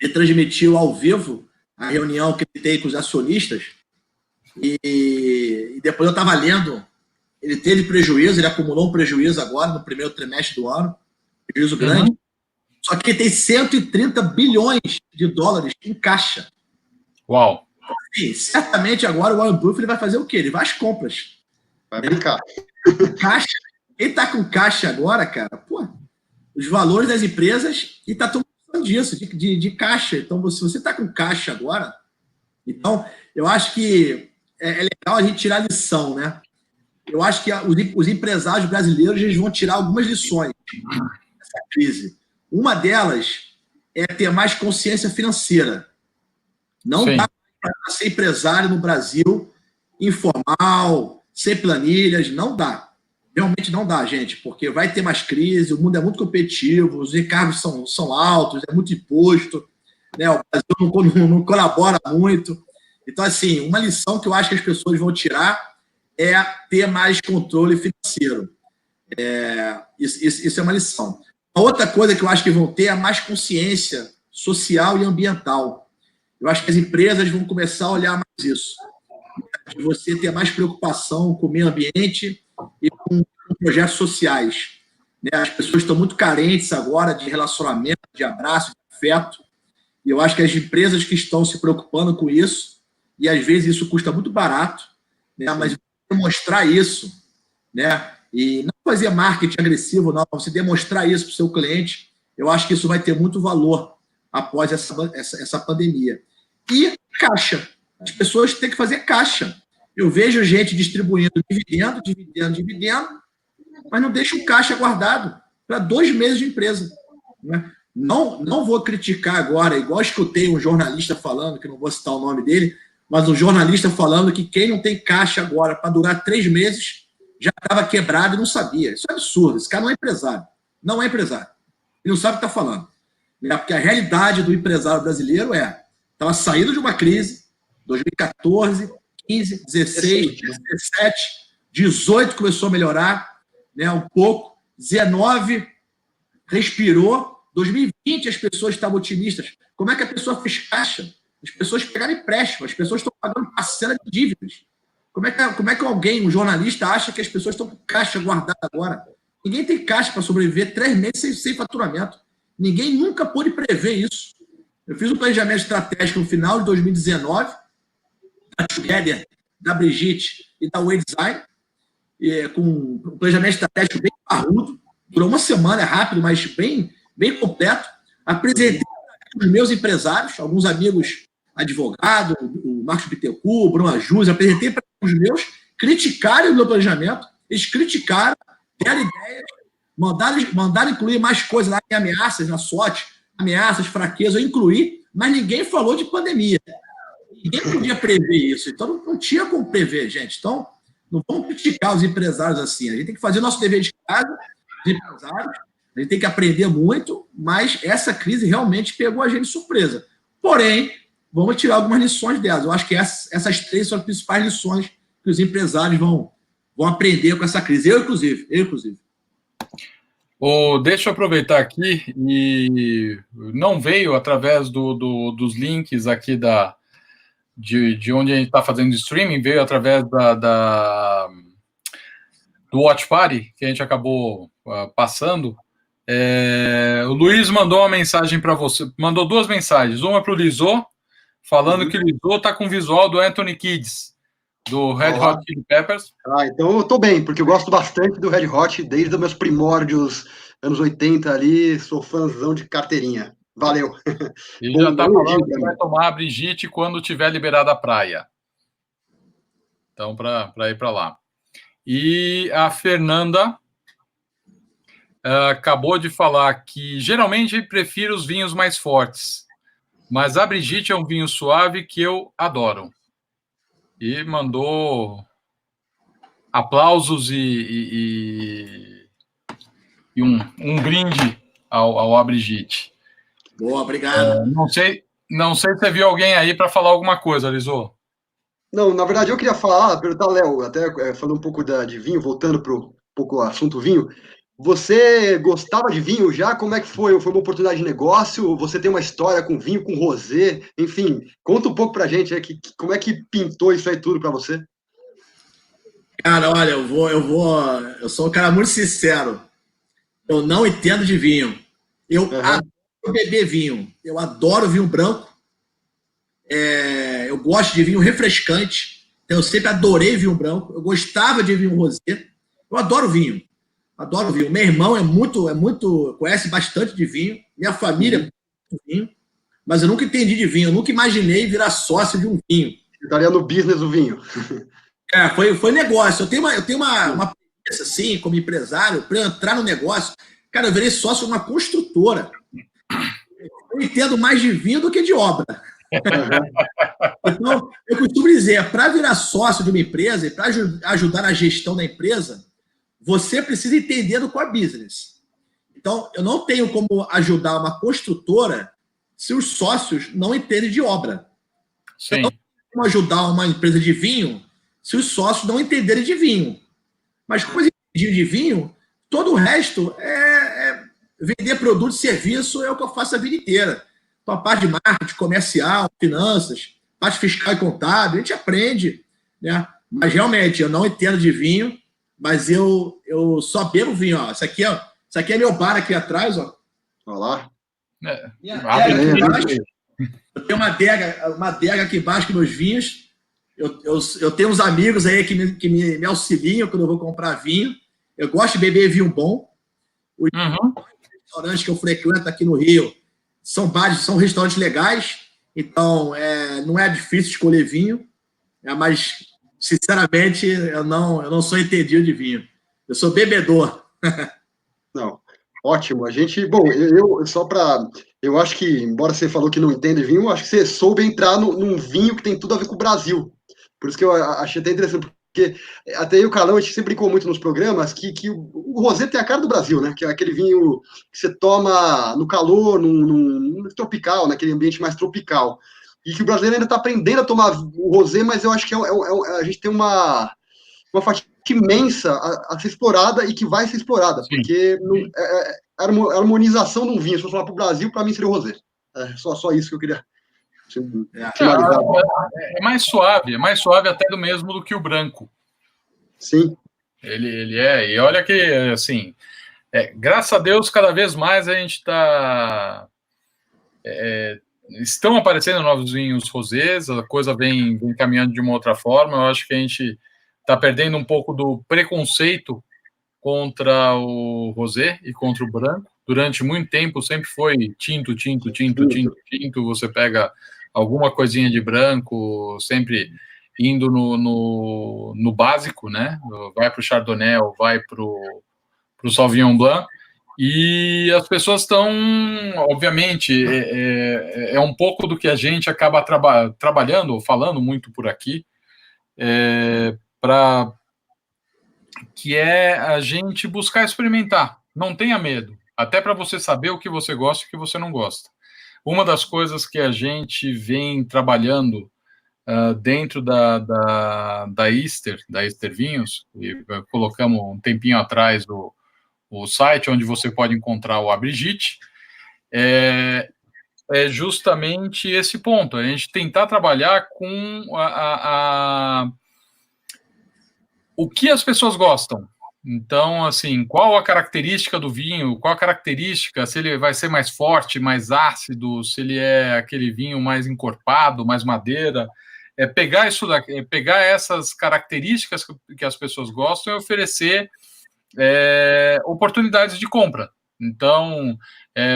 ele transmitiu ao vivo a reunião que ele tem com os acionistas, e depois eu estava lendo ele teve prejuízo, ele acumulou um prejuízo agora no primeiro trimestre do ano, prejuízo grande, só que ele tem 130 bilhões de dólares em caixa. Uau! E certamente agora o Warren Buffett ele vai fazer o quê? Ele vai às compras. Vai brincar. Caixa. Quem está com caixa agora, cara, pô, os valores das empresas, e está todo mundo disso, de caixa. Então, se você está com caixa agora, então, eu acho que é legal a gente tirar a lição, né? Eu acho que os empresários brasileiros eles vão tirar algumas lições dessa crise. Uma delas é ter mais consciência financeira. Não Sim. dá para ser empresário no Brasil informal, sem planilhas, não dá. Realmente não dá, gente, porque vai ter mais crise, o mundo é muito competitivo, os encargos são altos, é muito imposto, né? O Brasil não colabora muito. Então, assim, uma lição que eu acho que as pessoas vão tirar é ter mais controle financeiro. Isso é uma lição. A outra coisa que eu acho que vão ter é mais consciência social e ambiental. Eu acho que as empresas vão começar a olhar mais isso. De você ter mais preocupação com o meio ambiente e com projetos sociais. Né? As pessoas estão muito carentes agora de relacionamento, de abraço, de afeto. E eu acho que as empresas que estão se preocupando com isso, e às vezes isso custa muito barato, né? Mas demonstrar isso, né? E não fazer marketing agressivo, não, você demonstrar isso para o seu cliente, eu acho que isso vai ter muito valor após essa pandemia. E caixa. As pessoas têm que fazer caixa. Eu vejo gente distribuindo dividendo, mas não deixa o caixa guardado para 2 meses de empresa. Né? Não vou criticar agora, igual escutei um jornalista falando, que não vou citar o nome dele, mas um jornalista falando que quem não tem caixa agora para durar 3 meses já estava quebrado e não sabia. Isso é absurdo. Esse cara não é empresário. Não é empresário. Ele não sabe o que está falando. Porque a realidade do empresário brasileiro estava saindo de uma crise, 2014, 15, 16, 17, 18 começou a melhorar, né, um pouco, 19 respirou, 2020 as pessoas estavam otimistas. Como é que a pessoa fez caixa? As pessoas pegaram empréstimo, as pessoas estão pagando parcela de dívidas. Como é que alguém, um jornalista, acha que as pessoas estão com caixa guardada agora? Ninguém tem caixa para sobreviver 3 meses sem faturamento. Ninguém nunca pôde prever isso. Eu fiz um planejamento estratégico no final de 2019, da Together, da Brigitte e da Way Design, com um planejamento estratégico bem parrudo, durou uma semana, rápido, mas bem completo. Apresentei para os meus empresários, alguns amigos advogados, o Marcos Bittencourt, o Bruno Ajus, apresentei para os meus, criticaram o meu planejamento, eles criticaram, deram ideias, mandaram incluir mais coisas lá em ameaças, na SWOT, ameaças, fraquezas, eu incluí, mas ninguém falou de pandemia. Ninguém podia prever isso, então não tinha como prever, gente. Então, não vamos criticar os empresários assim. A gente tem que fazer o nosso dever de casa, os empresários, a gente tem que aprender muito, mas essa crise realmente pegou a gente de surpresa. Porém, vamos tirar algumas lições delas. Eu acho que essas 3 são as principais lições que os empresários vão aprender com essa crise. Eu, inclusive. Deixa eu aproveitar aqui, e não veio através dos links aqui de onde a gente está fazendo streaming, veio através do Watch Party, que a gente acabou passando. O Luiz mandou uma mensagem para você, mandou 2 mensagens, uma para o Lisô, falando que o Lisô está com o visual do Anthony Kiedis, do Red Hot Chili Peppers. Então eu tô bem, porque eu gosto bastante do Red Hot, desde os meus primórdios, anos 80 ali, sou fãzão de carteirinha. Valeu. E já está falando que vai tomar a Brigitte quando tiver liberada a praia. Então, para ir para lá. E a Fernanda acabou de falar que geralmente prefiro os vinhos mais fortes, mas a Brigitte é um vinho suave que eu adoro. E mandou aplausos e um brinde ao Brigitte. Boa, obrigado. Não sei se você viu alguém aí para falar alguma coisa, Lisô. Não, na verdade eu queria perguntar, Léo, até falando um pouco de vinho, voltando para um pouco o assunto vinho. Você gostava de vinho já? Como é que foi? Foi uma oportunidade de negócio? Você tem uma história com vinho, com rosé? Enfim, conta um pouco pra gente como é que pintou isso aí tudo para você. Cara, olha, eu sou um cara muito sincero. Eu não entendo de vinho. Eu adoro beber vinho. Eu adoro vinho branco. Eu gosto de vinho refrescante. Então, eu sempre adorei vinho branco. Eu gostava de vinho rosé. Eu adoro vinho. Adoro vinho. Meu irmão conhece bastante de vinho. Minha família é muito de vinho. Mas eu nunca entendi de vinho. Eu nunca imaginei virar sócio de um vinho. Você estaria no business do vinho. Foi negócio. Eu tenho uma premissa, assim, como empresário, para entrar no negócio. Cara, eu virei sócio de uma construtora. Eu entendo mais de vinho do que de obra. Então, eu costumo dizer, para virar sócio de uma empresa e para ajudar na gestão da empresa, você precisa entender do core business. Então, eu não tenho como ajudar uma construtora se os sócios não entendem de obra. Sim. Eu não tenho como ajudar uma empresa de vinho se os sócios não entenderem de vinho. Mas como eles entendem de vinho, todo o resto é vender produto e serviço é o que eu faço a vida inteira. Então, a parte de marketing, comercial, finanças, parte fiscal e contábil, a gente aprende, né? Mas realmente, eu não entendo de vinho, mas eu só bebo vinho. Ó. Isso aqui é meu bar aqui atrás, ó. Olha lá. Minha adega aqui embaixo. Eu tenho uma adega aqui embaixo com meus vinhos. Eu tenho uns amigos aí que me auxiliam quando eu vou comprar vinho. Eu gosto de beber vinho bom. Os restaurantes que eu frequento aqui no Rio são restaurantes legais. Então, não é difícil escolher vinho. Mas, sinceramente, eu não sou entendido de vinho. Eu sou bebedor. Não, ótimo. A gente, bom, eu acho que, embora você falou que não entende vinho, eu acho que você soube entrar num vinho que tem tudo a ver com o Brasil. Por isso que eu achei até interessante, porque até eu e o Carlão, a gente sempre brincou muito nos programas que o rosé tem a cara do Brasil, né? Que é aquele vinho que você toma no calor, num tropical, naquele ambiente mais tropical. E que o brasileiro ainda está aprendendo a tomar o rosé, mas eu acho que a gente tem uma fatia imensa a ser explorada e que vai ser explorada, Sim. porque a harmonização de um vinho, se eu falar para o Brasil, para mim seria o rosé. Só isso que eu queria finalizar. É mais suave até do mesmo do que o branco. Sim. Ele e olha que, assim, graças a Deus, cada vez mais a gente está... estão aparecendo novos vinhos rosés, a coisa vem caminhando de uma outra forma. Eu acho que a gente está perdendo um pouco do preconceito contra o rosé e contra o branco. Durante muito tempo sempre foi tinto. Você pega alguma coisinha de branco, sempre indo no básico, né? Vai para o Chardonnay ou vai para o Sauvignon Blanc. E as pessoas estão, obviamente, é um pouco do que a gente acaba trabalhando, ou falando muito por aqui, que é a gente buscar experimentar. Não tenha medo, até para você saber o que você gosta e o que você não gosta. Uma das coisas que a gente vem trabalhando dentro da Easter Vinhos, e colocamos um tempinho atrás o site onde você pode encontrar o Abrigite, é justamente esse ponto, a gente tentar trabalhar com o que as pessoas gostam. Então, assim, qual a característica do vinho, qual a característica, se ele vai ser mais forte, mais ácido, se ele é aquele vinho mais encorpado, mais madeira, pegar isso daqui, pegar essas características que as pessoas gostam e oferecer oportunidades de compra. Então,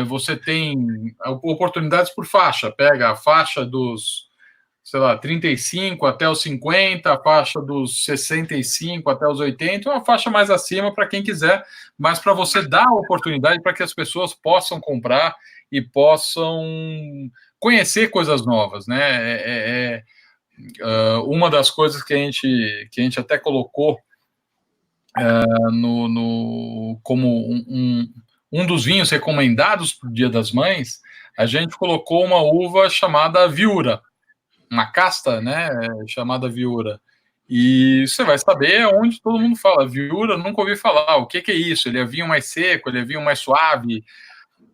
você tem oportunidades por faixa, pega a faixa dos, sei lá, 35 até os 50, a faixa dos 65 até os 80, uma faixa mais acima para quem quiser, mas para você dar a oportunidade para que as pessoas possam comprar e possam conhecer coisas novas, né? Uma das coisas que a gente até colocou como um dos vinhos recomendados para o Dia das Mães, a gente colocou uma uva chamada Viura, uma casta, né, chamada Viura. E você vai saber onde todo mundo fala. Viura, nunca ouvi falar. O que é isso? Ele é vinho mais seco, ele é vinho mais suave.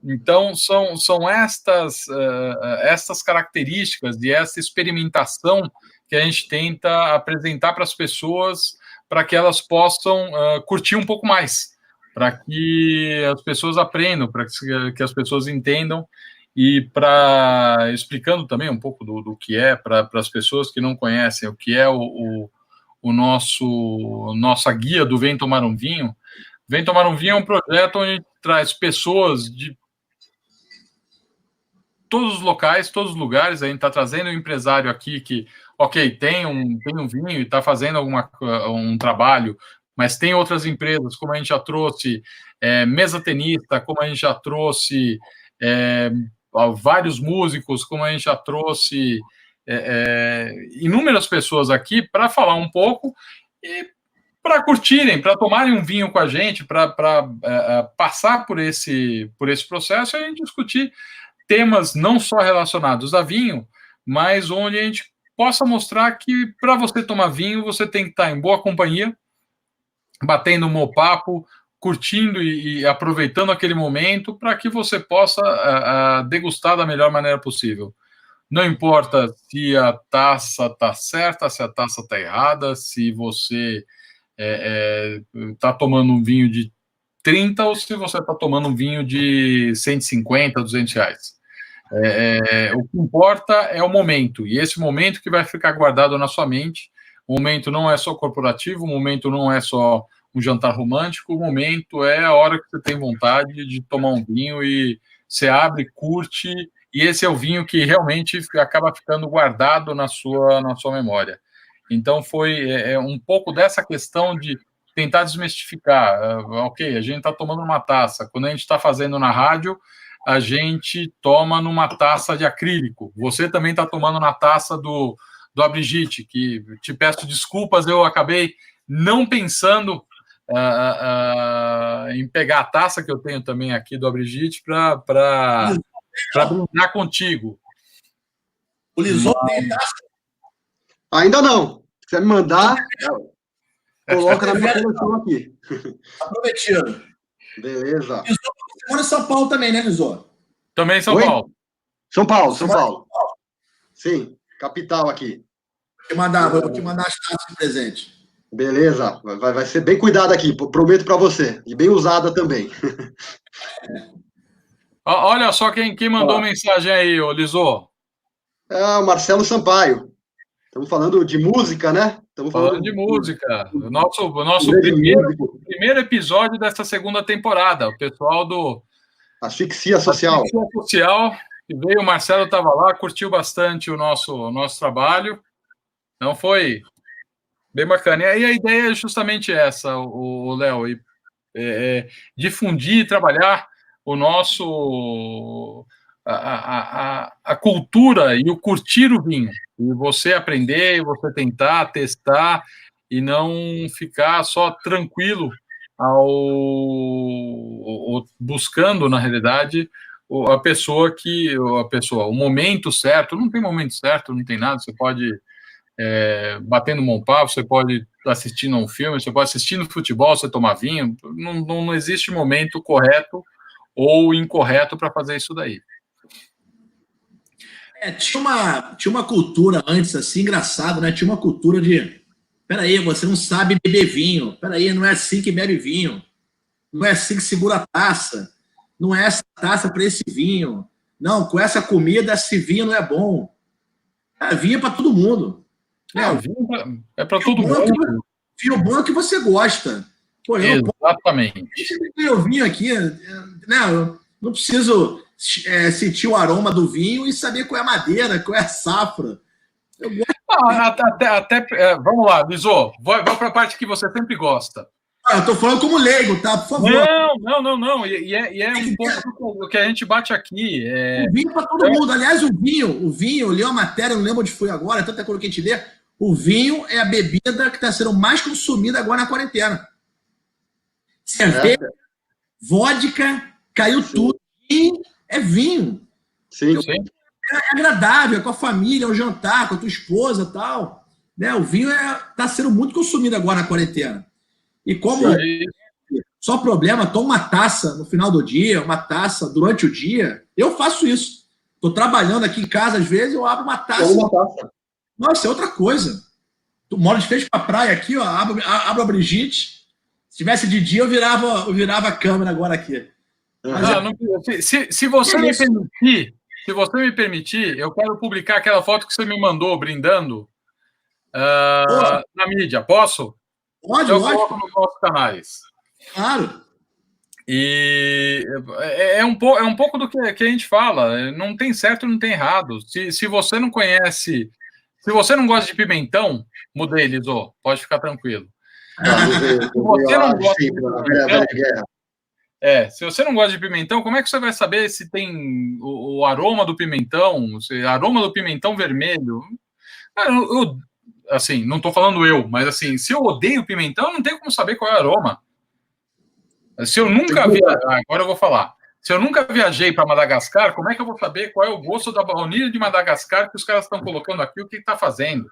Então, são estas características e essa experimentação que a gente tenta apresentar para as pessoas, para que elas possam curtir um pouco mais, para que as pessoas aprendam, para que as pessoas entendam, e para explicando também um pouco do que é, para as pessoas que não conhecem o que é nossa guia do Vem Tomar um Vinho. Vem Tomar um Vinho é um projeto onde traz pessoas de todos os locais, todos os lugares. A gente está trazendo um empresário aqui que, ok, tem um vinho e está fazendo um trabalho, mas tem outras empresas, como a gente já trouxe mesa tenista, como a gente já trouxe vários músicos, como a gente já trouxe inúmeras pessoas aqui para falar um pouco e para curtirem, para tomarem um vinho com a gente, para passar por esse processo e a gente discutir temas não só relacionados a vinho, mas onde a gente possa mostrar que para você tomar vinho, você tem que estar em boa companhia, batendo um bom papo, curtindo e aproveitando aquele momento para que você possa degustar da melhor maneira possível. Não importa se a taça está certa, se a taça está errada, se você está tomando um vinho de 30 ou se você está tomando um vinho de 150, 200 reais. O que importa é o momento, e esse momento que vai ficar guardado na sua mente. O momento não é só corporativo, o momento não é só um jantar romântico, o momento é a hora que você tem vontade de tomar um vinho e você abre, curte, e esse é o vinho que realmente acaba ficando guardado na sua memória. Então foi um pouco dessa questão de tentar desmistificar. Ok, a gente está tomando uma taça, quando a gente está fazendo na rádio, a gente toma numa taça de acrílico, você também está tomando na taça do Abrigitte, que te peço desculpas, eu acabei não pensando em pegar a taça que eu tenho também aqui do Abrigitte para brindar contigo. O Lisot tem taça? Ainda não. Se você me mandar, coloca na minha coleção aqui. Tá prometido. Beleza. Lisot, você mora em São Paulo também, né, Lisot? Também em São Oi? Paulo. São Paulo. Sim, capital aqui. Vou te mandar as taças de presente. Beleza, vai ser bem cuidado aqui, prometo para você. E bem usada também. Olha só quem mandou mensagem aí, ô Lisô. O Marcelo Sampaio. Estamos falando de música, né? Estamos falando de música. O nosso primeiro episódio dessa segunda temporada. O pessoal do Asfixia Social. Asfixia Social, que veio, o Marcelo estava lá, curtiu bastante o nosso trabalho. Então foi bem bacana. E a ideia é justamente essa, o Léo, difundir e trabalhar o nosso a cultura e o curtir o vinho. E você aprender, você tentar, testar e não ficar só tranquilo buscando, na realidade, o momento certo. Não tem momento certo, não tem nada. Você pode batendo um bom papo, você pode assistindo a um filme, você pode assistindo futebol, você tomar vinho. Não existe momento correto ou incorreto para fazer isso daí. Tinha uma cultura antes, assim, engraçado, né? Tinha uma cultura de peraí, você não sabe beber vinho, peraí, não é assim que bebe vinho, não é assim que segura a taça, não é essa taça para esse vinho, não, com essa comida esse vinho não é bom. Vinho é para todo mundo. Vinho é para todo mundo. Vinho bom é que você gosta. Pô, exatamente. Eu vinho aqui, né? Eu não preciso sentir o aroma do vinho e saber qual é a madeira, qual é a safra. Eu gosto. Vamos lá, Lisô, vai para a parte que você sempre gosta. Eu tô falando como leigo, tá? Por favor. Não. E é um pouco do que a gente bate aqui. O vinho para todo mundo. Aliás, o vinho, eu li uma matéria, não lembro onde foi agora, tanta coisa que a gente lê. O vinho é a bebida que está sendo mais consumida agora na quarentena. Cerveja, vodka, caiu tudo. Vinho é vinho. Sim. É agradável, é com a família, é um jantar, com a tua esposa e tal. Né? O vinho está sendo muito consumido agora na quarentena. E como só problema, toma uma taça no final do dia, uma taça durante o dia. Eu faço isso. Estou trabalhando aqui em casa, às vezes, eu abro uma taça. Nossa, é outra coisa. Tu mora de frente para a praia aqui, ó. Abro a Brigitte. Se tivesse de dia, eu virava a câmera agora aqui. Se você me permitir, eu quero publicar aquela foto que você me mandou brindando na mídia. Posso? Pode, eu lógico. coloco nos nossos canais. Claro. E é um pouco do que a gente fala. Não tem certo, não tem errado. Se você não conhece, se você não gosta de pimentão, mudei, Liso, pode ficar tranquilo. Se você não gosta de pimentão, se você não gosta de pimentão, como é que você vai saber se tem o aroma do pimentão, aroma do pimentão vermelho? Assim, não estou falando eu, mas assim, se eu odeio pimentão, não tem como saber qual é o aroma. Se eu nunca agora eu vou falar. Se eu nunca viajei para Madagascar, como é que eu vou saber qual é o gosto da baunilha de Madagascar que os caras estão colocando aqui, o que está fazendo?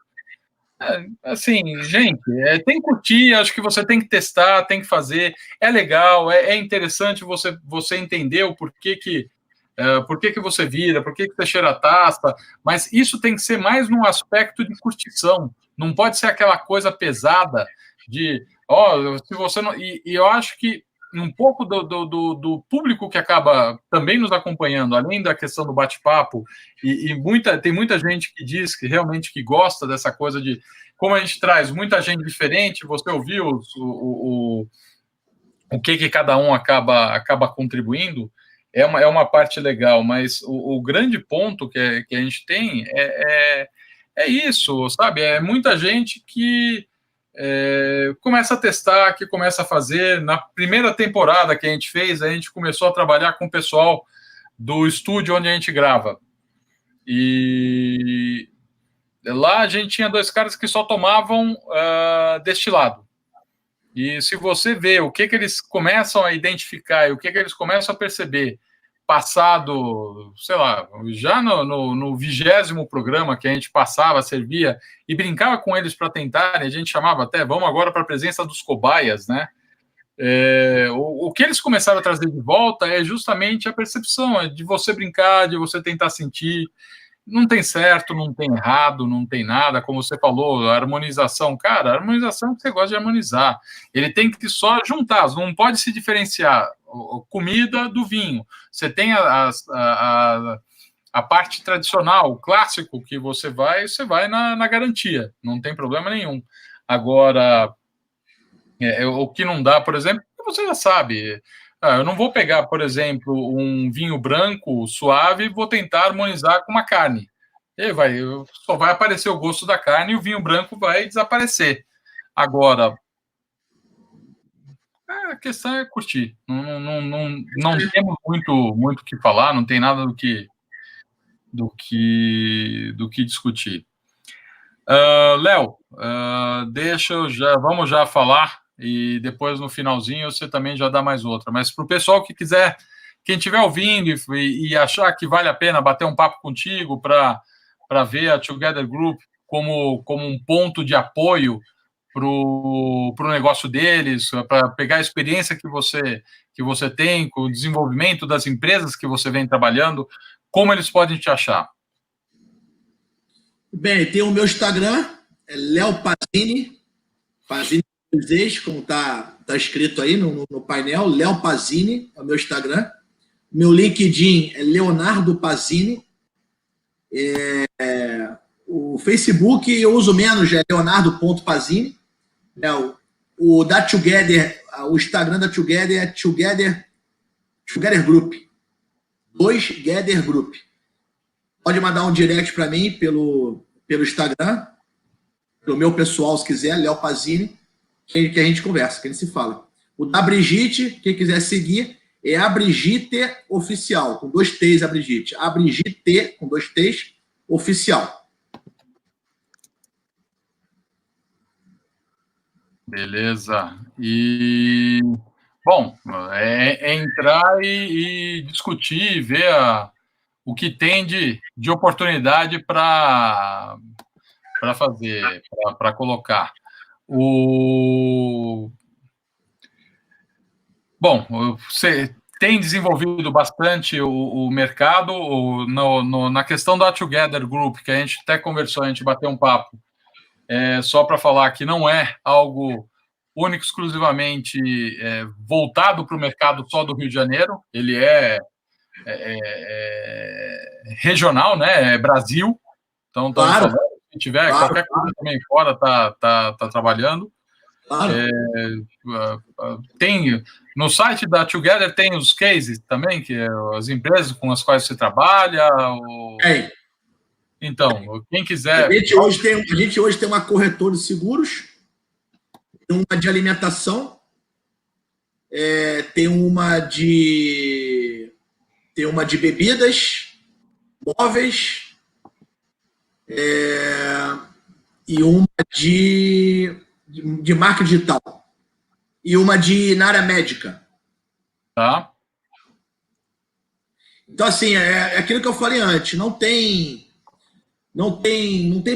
Assim, gente, tem que curtir, acho que você tem que testar, tem que fazer, é legal, é interessante você entender o porquê que você vira, por que você cheira a taça, mas isso tem que ser mais num aspecto de curtição, não pode ser aquela coisa pesada de, se você não... E eu acho que um pouco do público que acaba também nos acompanhando, além da questão do bate-papo, tem muita gente que diz que realmente que gosta dessa coisa de como a gente traz muita gente diferente, você ouviu o que cada um acaba contribuindo, é uma parte legal, mas o grande ponto que a gente tem é isso, sabe? É muita gente que começa a testar, que começa a fazer. Na primeira temporada que a gente fez, a gente começou a trabalhar com o pessoal do estúdio onde a gente grava. E lá a gente tinha 2 caras que só tomavam destilado. E se você vê o que eles começam a identificar e o que eles começam a perceber passado, sei lá, já no 20º programa que a gente passava, servia e brincava com eles para tentarem, a gente chamava até, vamos agora para a presença dos cobaias, né? O que eles começaram a trazer de volta é justamente a percepção de você brincar, de você tentar sentir. Não tem certo, não tem errado, não tem nada, como você falou, a harmonização, cara, a harmonização que você gosta de harmonizar, ele tem que só juntar, não pode se diferenciar comida do vinho, você tem a parte tradicional, o clássico, que você vai na garantia, não tem problema nenhum. Agora, o que não dá, por exemplo, você já sabe, eu não vou pegar, por exemplo, um vinho branco suave e vou tentar harmonizar com uma carne. Só vai aparecer o gosto da carne e o vinho branco vai desaparecer. Agora, a questão é curtir. Não temos muito o que falar, não tem nada do que discutir. Léo, vamos já falar. E depois, no finalzinho, você também já dá mais outra. Mas para o pessoal que quiser, quem estiver ouvindo e achar que vale a pena bater um papo contigo para ver a Together Group como um ponto de apoio para o negócio deles, para pegar a experiência que você tem com o desenvolvimento das empresas que você vem trabalhando, como eles podem te achar? Bem, tem o meu Instagram, é Léo Pazini, como está escrito aí no painel, Léo Pazini é o meu Instagram. Meu LinkedIn é Leonardo Pazini. O Facebook eu uso menos, é leonardo.pazini. O da Together, o Instagram da Together é Together Group. 2Gather Group. Pode mandar um direct para mim pelo Instagram, pelo meu pessoal, se quiser, Léo Pazini, que a gente conversa, que a gente se fala. O da Brigitte, quem quiser seguir, é a Brigitte Oficial, com 2 T's a Brigitte. A Brigitte, com 2 T's, Oficial. Beleza. E, bom, é entrar e discutir, ver o que tem de oportunidade para fazer, para colocar. Bom, você tem desenvolvido bastante o mercado na questão da Together Group, que a gente até conversou, a gente bateu um papo. só para falar que não é algo único, exclusivamente voltado para o mercado só do Rio de Janeiro, ele é regional, né? É Brasil, então Claro, falando, se tiver claro, qualquer coisa também fora, tá trabalhando. claro. Tem no site da Together tem os cases também, que as empresas com as quais você trabalha. Então, quem quiser. A gente hoje tem uma corretora de seguros, tem uma de alimentação, tem uma de bebidas, móveis, e uma de marca digital. E uma na área médica. Tá. Então, assim, é aquilo que eu falei antes, não tem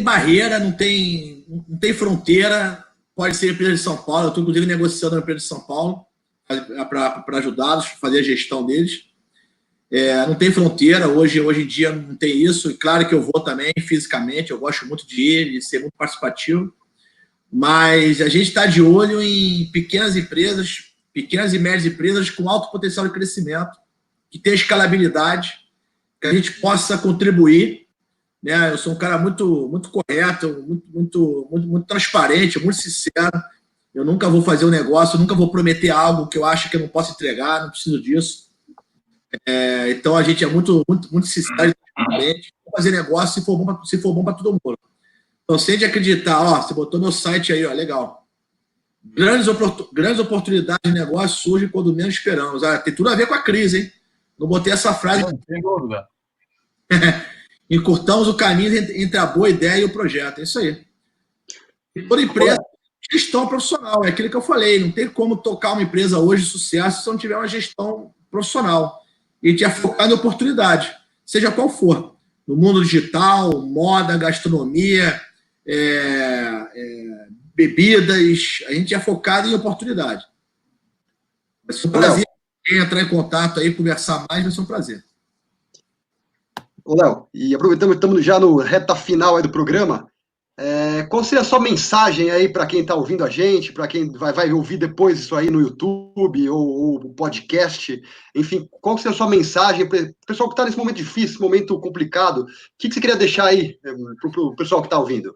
barreira, não tem fronteira. Pode ser a empresa de São Paulo. Eu estou, inclusive, negociando a empresa de São Paulo para ajudá-los, fazer a gestão deles. Não tem fronteira. Hoje em dia não tem isso. E claro que eu vou também fisicamente. Eu gosto muito de ir, de ser muito participativo. Mas a gente está de olho em pequenas e médias empresas com alto potencial de crescimento, que tenham escalabilidade, que a gente possa contribuir. Né? Eu sou um cara muito, muito correto, muito transparente, muito sincero. Eu nunca vou fazer um negócio, nunca vou prometer algo que eu acho que eu não posso entregar, não preciso disso. Então a gente é muito, muito, muito sincero e transparente. Vou fazer negócio se for bom para todo mundo. Então, sem de acreditar, você botou meu site aí, legal. Grandes oportunidades de negócio surgem quando menos esperamos. Tem tudo a ver com a crise, hein? Não botei essa frase. Não tem dúvida. Encurtamos o caminho entre a boa ideia e o projeto. É isso aí. E toda empresa, gestão profissional. É aquilo que eu falei. Não tem como tocar uma empresa hoje de sucesso se não tiver uma gestão profissional. E a gente é focado em oportunidade, seja qual for. No mundo digital, moda, gastronomia, bebidas, a gente é focado em oportunidade. Vai ser um prazer. Quem entrar em contato aí, conversar mais, vai ser um prazer. Ô, Léo, e aproveitando que estamos já no reta final aí do programa, qual seria a sua mensagem aí para quem está ouvindo a gente, para quem vai ouvir depois isso aí no YouTube ou podcast, enfim, qual seria a sua mensagem para o pessoal que está nesse momento difícil, momento complicado? O que você queria deixar aí para o pessoal que está ouvindo?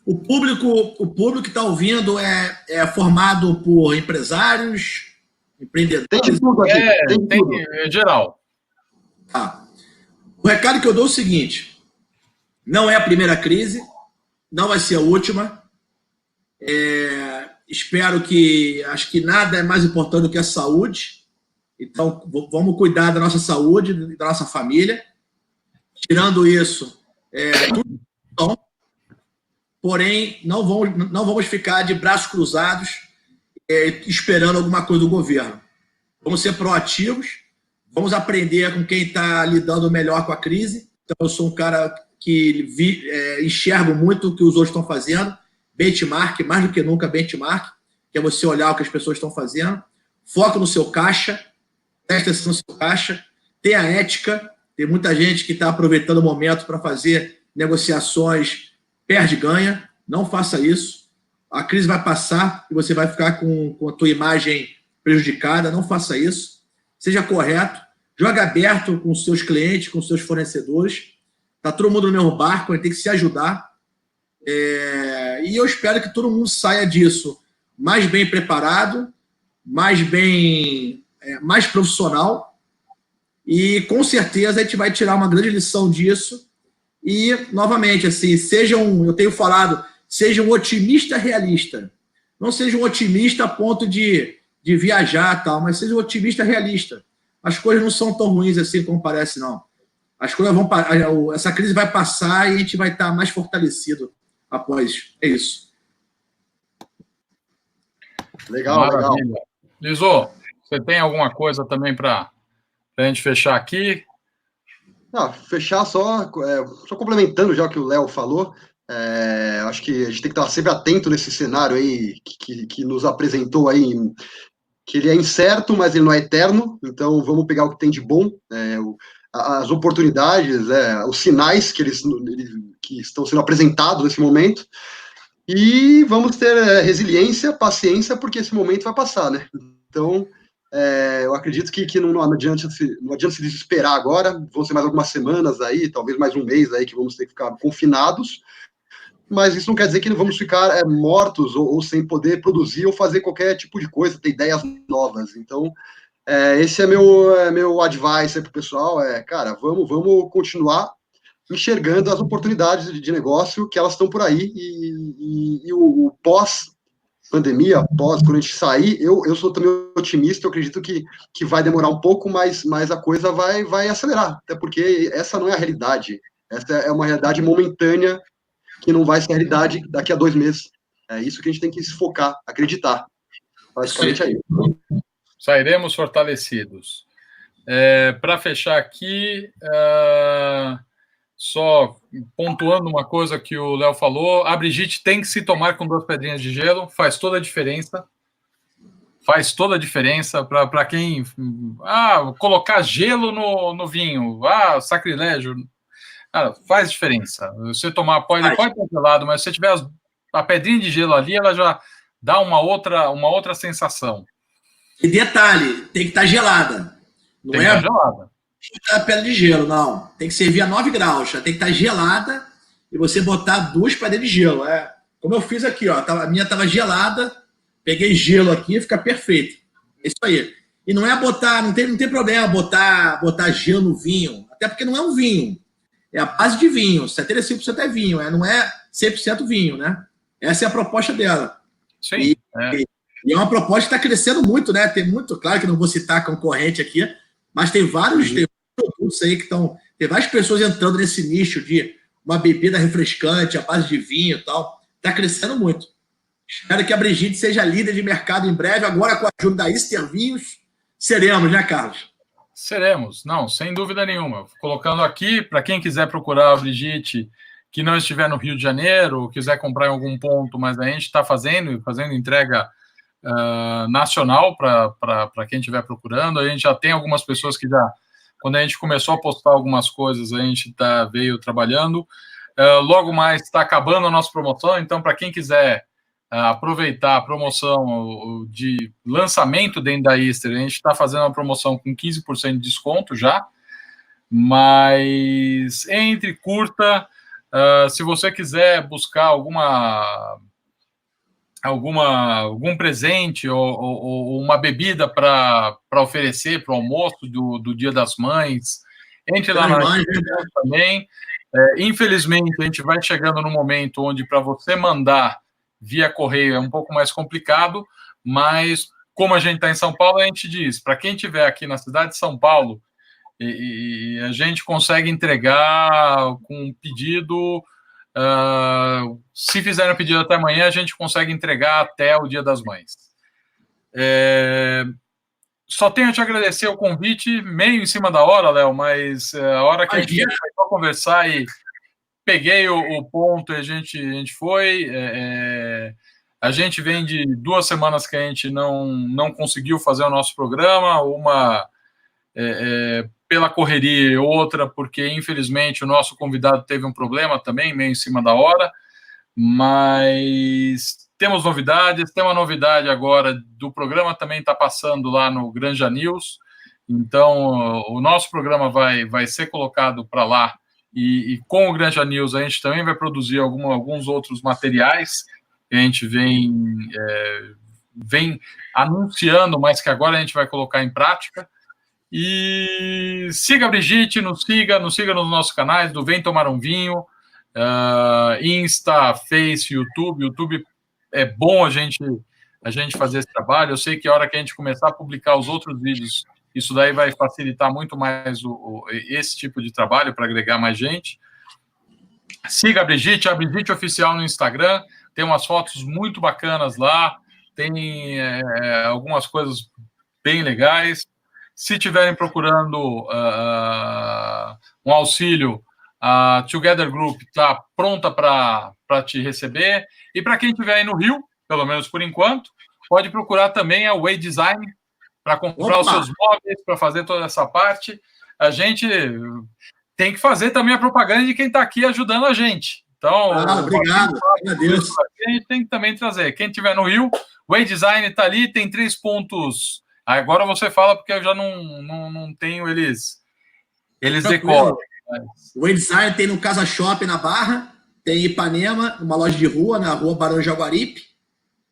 O público que está ouvindo é formado por empresários, empreendedores. Tem de tudo aqui. Tem geral. Tá. O recado que eu dou é o seguinte: não é a primeira crise, não vai ser a última. Acho que nada é mais importante do que a saúde. Então, vamos cuidar da nossa saúde, da nossa família. Tirando isso, tudo bom. Porém, não vamos ficar de braços cruzados esperando alguma coisa do governo. Vamos ser proativos, vamos aprender com quem está lidando melhor com a crise. Então, eu sou um cara que enxergo muito o que os outros estão fazendo. Benchmark, mais do que nunca benchmark, que é você olhar o que as pessoas estão fazendo. Foco no seu caixa, presta atenção no seu caixa. Tenha ética. Tem muita gente que está aproveitando o momento para fazer negociações perde-ganha. Não faça isso. A crise vai passar e você vai ficar com a tua imagem prejudicada. Não faça isso. Seja correto. Joga aberto com os seus clientes, com os seus fornecedores. Está todo mundo no mesmo barco, a gente tem que se ajudar. E eu espero que todo mundo saia disso mais bem preparado, mais profissional. E, com certeza, a gente vai tirar uma grande lição disso. E, novamente, assim, eu tenho falado, seja um otimista realista. Não seja um otimista a ponto de viajar, tal, mas seja um otimista realista. As coisas não são tão ruins assim como parece, não. As coisas essa crise vai passar e a gente vai estar mais fortalecido após. É isso. Legal, Maravilha. legal. Liso, você tem alguma coisa também para a gente fechar aqui? Fechar só complementando já o que o Léo falou. Acho que a gente tem que estar sempre atento nesse cenário aí que nos apresentou aí, que ele é incerto, mas ele não é eterno. Então vamos pegar o que tem de bom, as oportunidades, os sinais que que estão sendo apresentados nesse momento. E vamos ter resiliência, paciência, porque esse momento vai passar, né? Então, eu acredito que não adianta se desesperar agora. Vão ser mais algumas semanas aí, talvez mais um mês aí que vamos ter que ficar confinados. Mas isso não quer dizer que não vamos ficar mortos ou sem poder produzir ou fazer qualquer tipo de coisa, ter ideias novas. Então, esse é meu advice para o pessoal, cara, vamos continuar enxergando as oportunidades de negócio que elas estão por aí e o pós-pandemia, quando a gente sair, eu sou também otimista, eu acredito que vai demorar um pouco, mas a coisa vai acelerar, até porque essa não é a realidade, essa é uma realidade momentânea que não vai ser a realidade daqui a 2 meses. É isso que a gente tem que se focar, acreditar. Basicamente é isso. Sairemos fortalecidos. Para fechar aqui, só pontuando uma coisa que o Léo falou, a Brigitte tem que se tomar com 2 pedrinhas de gelo, faz toda a diferença. Faz toda a diferença para quem... colocar gelo no vinho, sacrilégio. Faz diferença. Você tomar ele pode estar gelado, mas se você tiver a pedrinha de gelo ali, ela já dá uma outra sensação. E detalhe, tem que estar gelada. Não tem que estar gelada. A pedra de gelo, não. Tem que servir a 9 graus. Já tem que estar gelada e você botar 2 pedras de gelo. Como eu fiz aqui, ó. A minha estava gelada, peguei gelo aqui, fica perfeito. É isso aí. E não é botar, não tem problema botar gelo no vinho. Até porque não é um vinho. É a base de vinho. 75% é vinho. Não é 100% vinho, né? Essa é a proposta dela. Sim. E é uma proposta que está crescendo muito, né? Tem muito, claro que não vou citar concorrente aqui, mas tem vários produtos aí que estão. Tem várias pessoas entrando nesse nicho de uma bebida refrescante, a base de vinho e tal. Está crescendo muito. Espero que a Brigitte seja líder de mercado em breve. Agora, com a ajuda da Easter Vinhos, seremos, né, Carlos? Seremos, não, sem dúvida nenhuma. Colocando aqui, para quem quiser procurar a Brigitte, que não estiver no Rio de Janeiro, quiser comprar em algum ponto, mas a gente está fazendo entrega nacional para quem estiver procurando. A gente já tem algumas pessoas que já, quando a gente começou a postar algumas coisas, a gente veio trabalhando. Logo mais está acabando a nossa promoção, então para quem quiser aproveitar a promoção de lançamento dentro da Easter, a gente está fazendo uma promoção com 15% de desconto já, mas curta, se você quiser buscar algum presente ou uma bebida para oferecer para o almoço do Dia das Mães, entre lá na também. Infelizmente, a gente vai chegando no momento onde para você mandar via correio é um pouco mais complicado, mas como a gente está em São Paulo, a gente diz, para quem estiver aqui na cidade de São Paulo, e a gente consegue entregar com um pedido, se fizerem o pedido até amanhã, a gente consegue entregar até o Dia das Mães. Só tenho a te agradecer o convite, meio em cima da hora, Léo, mas a hora que a gente foi conversar e peguei o ponto e a gente foi. A gente vem de 2 semanas que a gente não conseguiu fazer o nosso programa, uma pela correria e outra porque, infelizmente, o nosso convidado teve um problema também, meio em cima da hora, mas temos novidades. Tem uma novidade agora do programa, também está passando lá no Granja News, então o nosso programa vai ser colocado para lá. E com o Granja News a gente também vai produzir alguns outros materiais que a gente vem anunciando, mas que agora a gente vai colocar em prática. E siga a Brigitte, nos siga nos nossos canais do Vem Tomar um Vinho, Insta, Face, YouTube. YouTube é bom a gente fazer esse trabalho. Eu sei que a hora que a gente começar a publicar os outros vídeos, isso daí vai facilitar muito mais esse tipo de trabalho para agregar mais gente. Siga a Brigitte Oficial no Instagram. Tem umas fotos muito bacanas lá. Tem algumas coisas bem legais. Se estiverem procurando um auxílio, a Together Group está pronta para te receber. E para quem estiver aí no Rio, pelo menos por enquanto, pode procurar também a Way Design para comprar os seus móveis, para fazer toda essa parte. A gente tem que fazer também a propaganda de quem está aqui ajudando a gente. Então, obrigado. Agradeço. A gente tem que também trazer. Quem estiver no Rio, o Way Design está ali, tem 3 pontos. Agora você fala, porque eu já não tenho eles decoram. O Way Design tem no Casa Shopping na Barra, tem em Ipanema, uma loja de rua, na rua Barão Jaguaripe,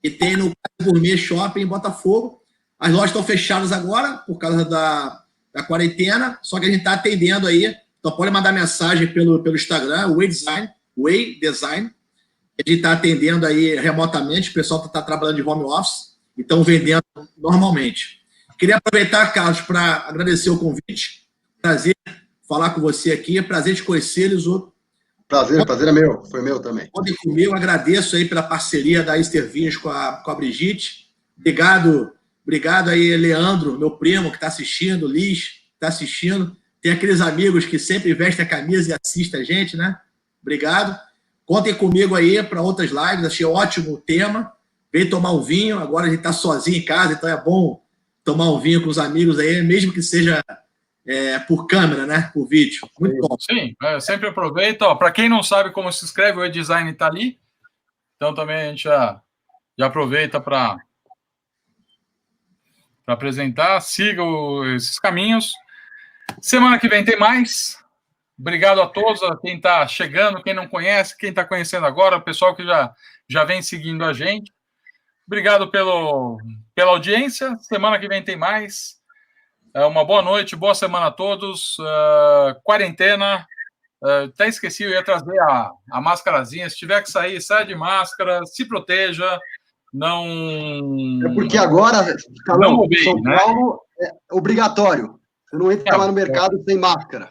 e tem no Gourmet Shopping em Botafogo. As lojas estão fechadas agora por causa da quarentena, só que a gente está atendendo aí. Então pode mandar mensagem pelo Instagram, Way Design. A gente está atendendo aí remotamente, o pessoal está trabalhando de home office e estão vendendo normalmente. Queria aproveitar, Carlos, para agradecer o convite. Prazer falar com você aqui, prazer te conhecer, Liso. Prazer é meu, foi meu também. Podem comigo, agradeço aí pela parceria da Easter Vinhos com a Brigitte. Obrigado aí, Leandro, meu primo, que está assistindo, Liz, que está assistindo. Tem aqueles amigos que sempre vestem a camisa e assistem a gente, né? Obrigado. Contem comigo aí para outras lives, achei ótimo o tema. Vem tomar um vinho, agora a gente está sozinho em casa, então é bom tomar um vinho com os amigos aí, mesmo que seja por câmera, né? Por vídeo. Muito bom. Sim, sempre aproveito. Para quem não sabe como se escreve, o e-design está ali. Então também a gente já aproveita para apresentar. Siga esses caminhos. Semana que vem tem mais. Obrigado a todos, a quem está chegando, quem não conhece, quem está conhecendo agora, o pessoal que já vem seguindo a gente. Obrigado pela audiência. Semana que vem tem mais. Uma boa noite, boa semana a todos. Quarentena. Até esqueci, eu ia trazer a máscarazinha. Se tiver que sair, saia de máscara, se proteja. Não. É porque agora, não roubei, São Paulo é obrigatório. Você não entra lá no mercado sem máscara.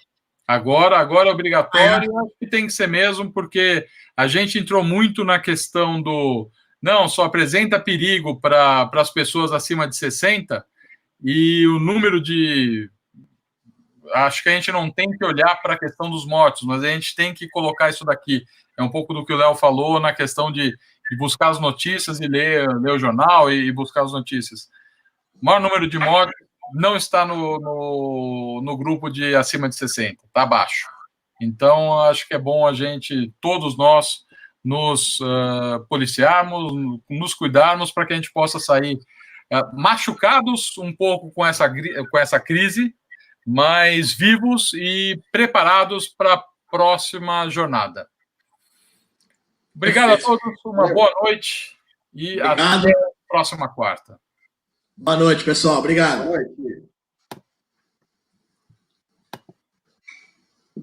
Agora é obrigatório, acho que tem que ser mesmo, porque a gente entrou muito na questão do não, só apresenta perigo para as pessoas acima de 60, e o número de... Acho que a gente não tem que olhar para a questão dos mortos, mas a gente tem que colocar isso daqui. É um pouco do que o Léo falou na questão de buscar as notícias e ler o jornal e buscar as notícias. O maior número de mortos não está no grupo de acima de 60, está abaixo. Então, acho que é bom a gente, todos nós, nos policiarmos, nos cuidarmos para que a gente possa sair machucados um pouco com essa crise, mas vivos e preparados para a próxima jornada. Obrigado a todos, uma boa noite e até a próxima quarta. Boa noite, pessoal. Obrigado. Boa noite.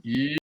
E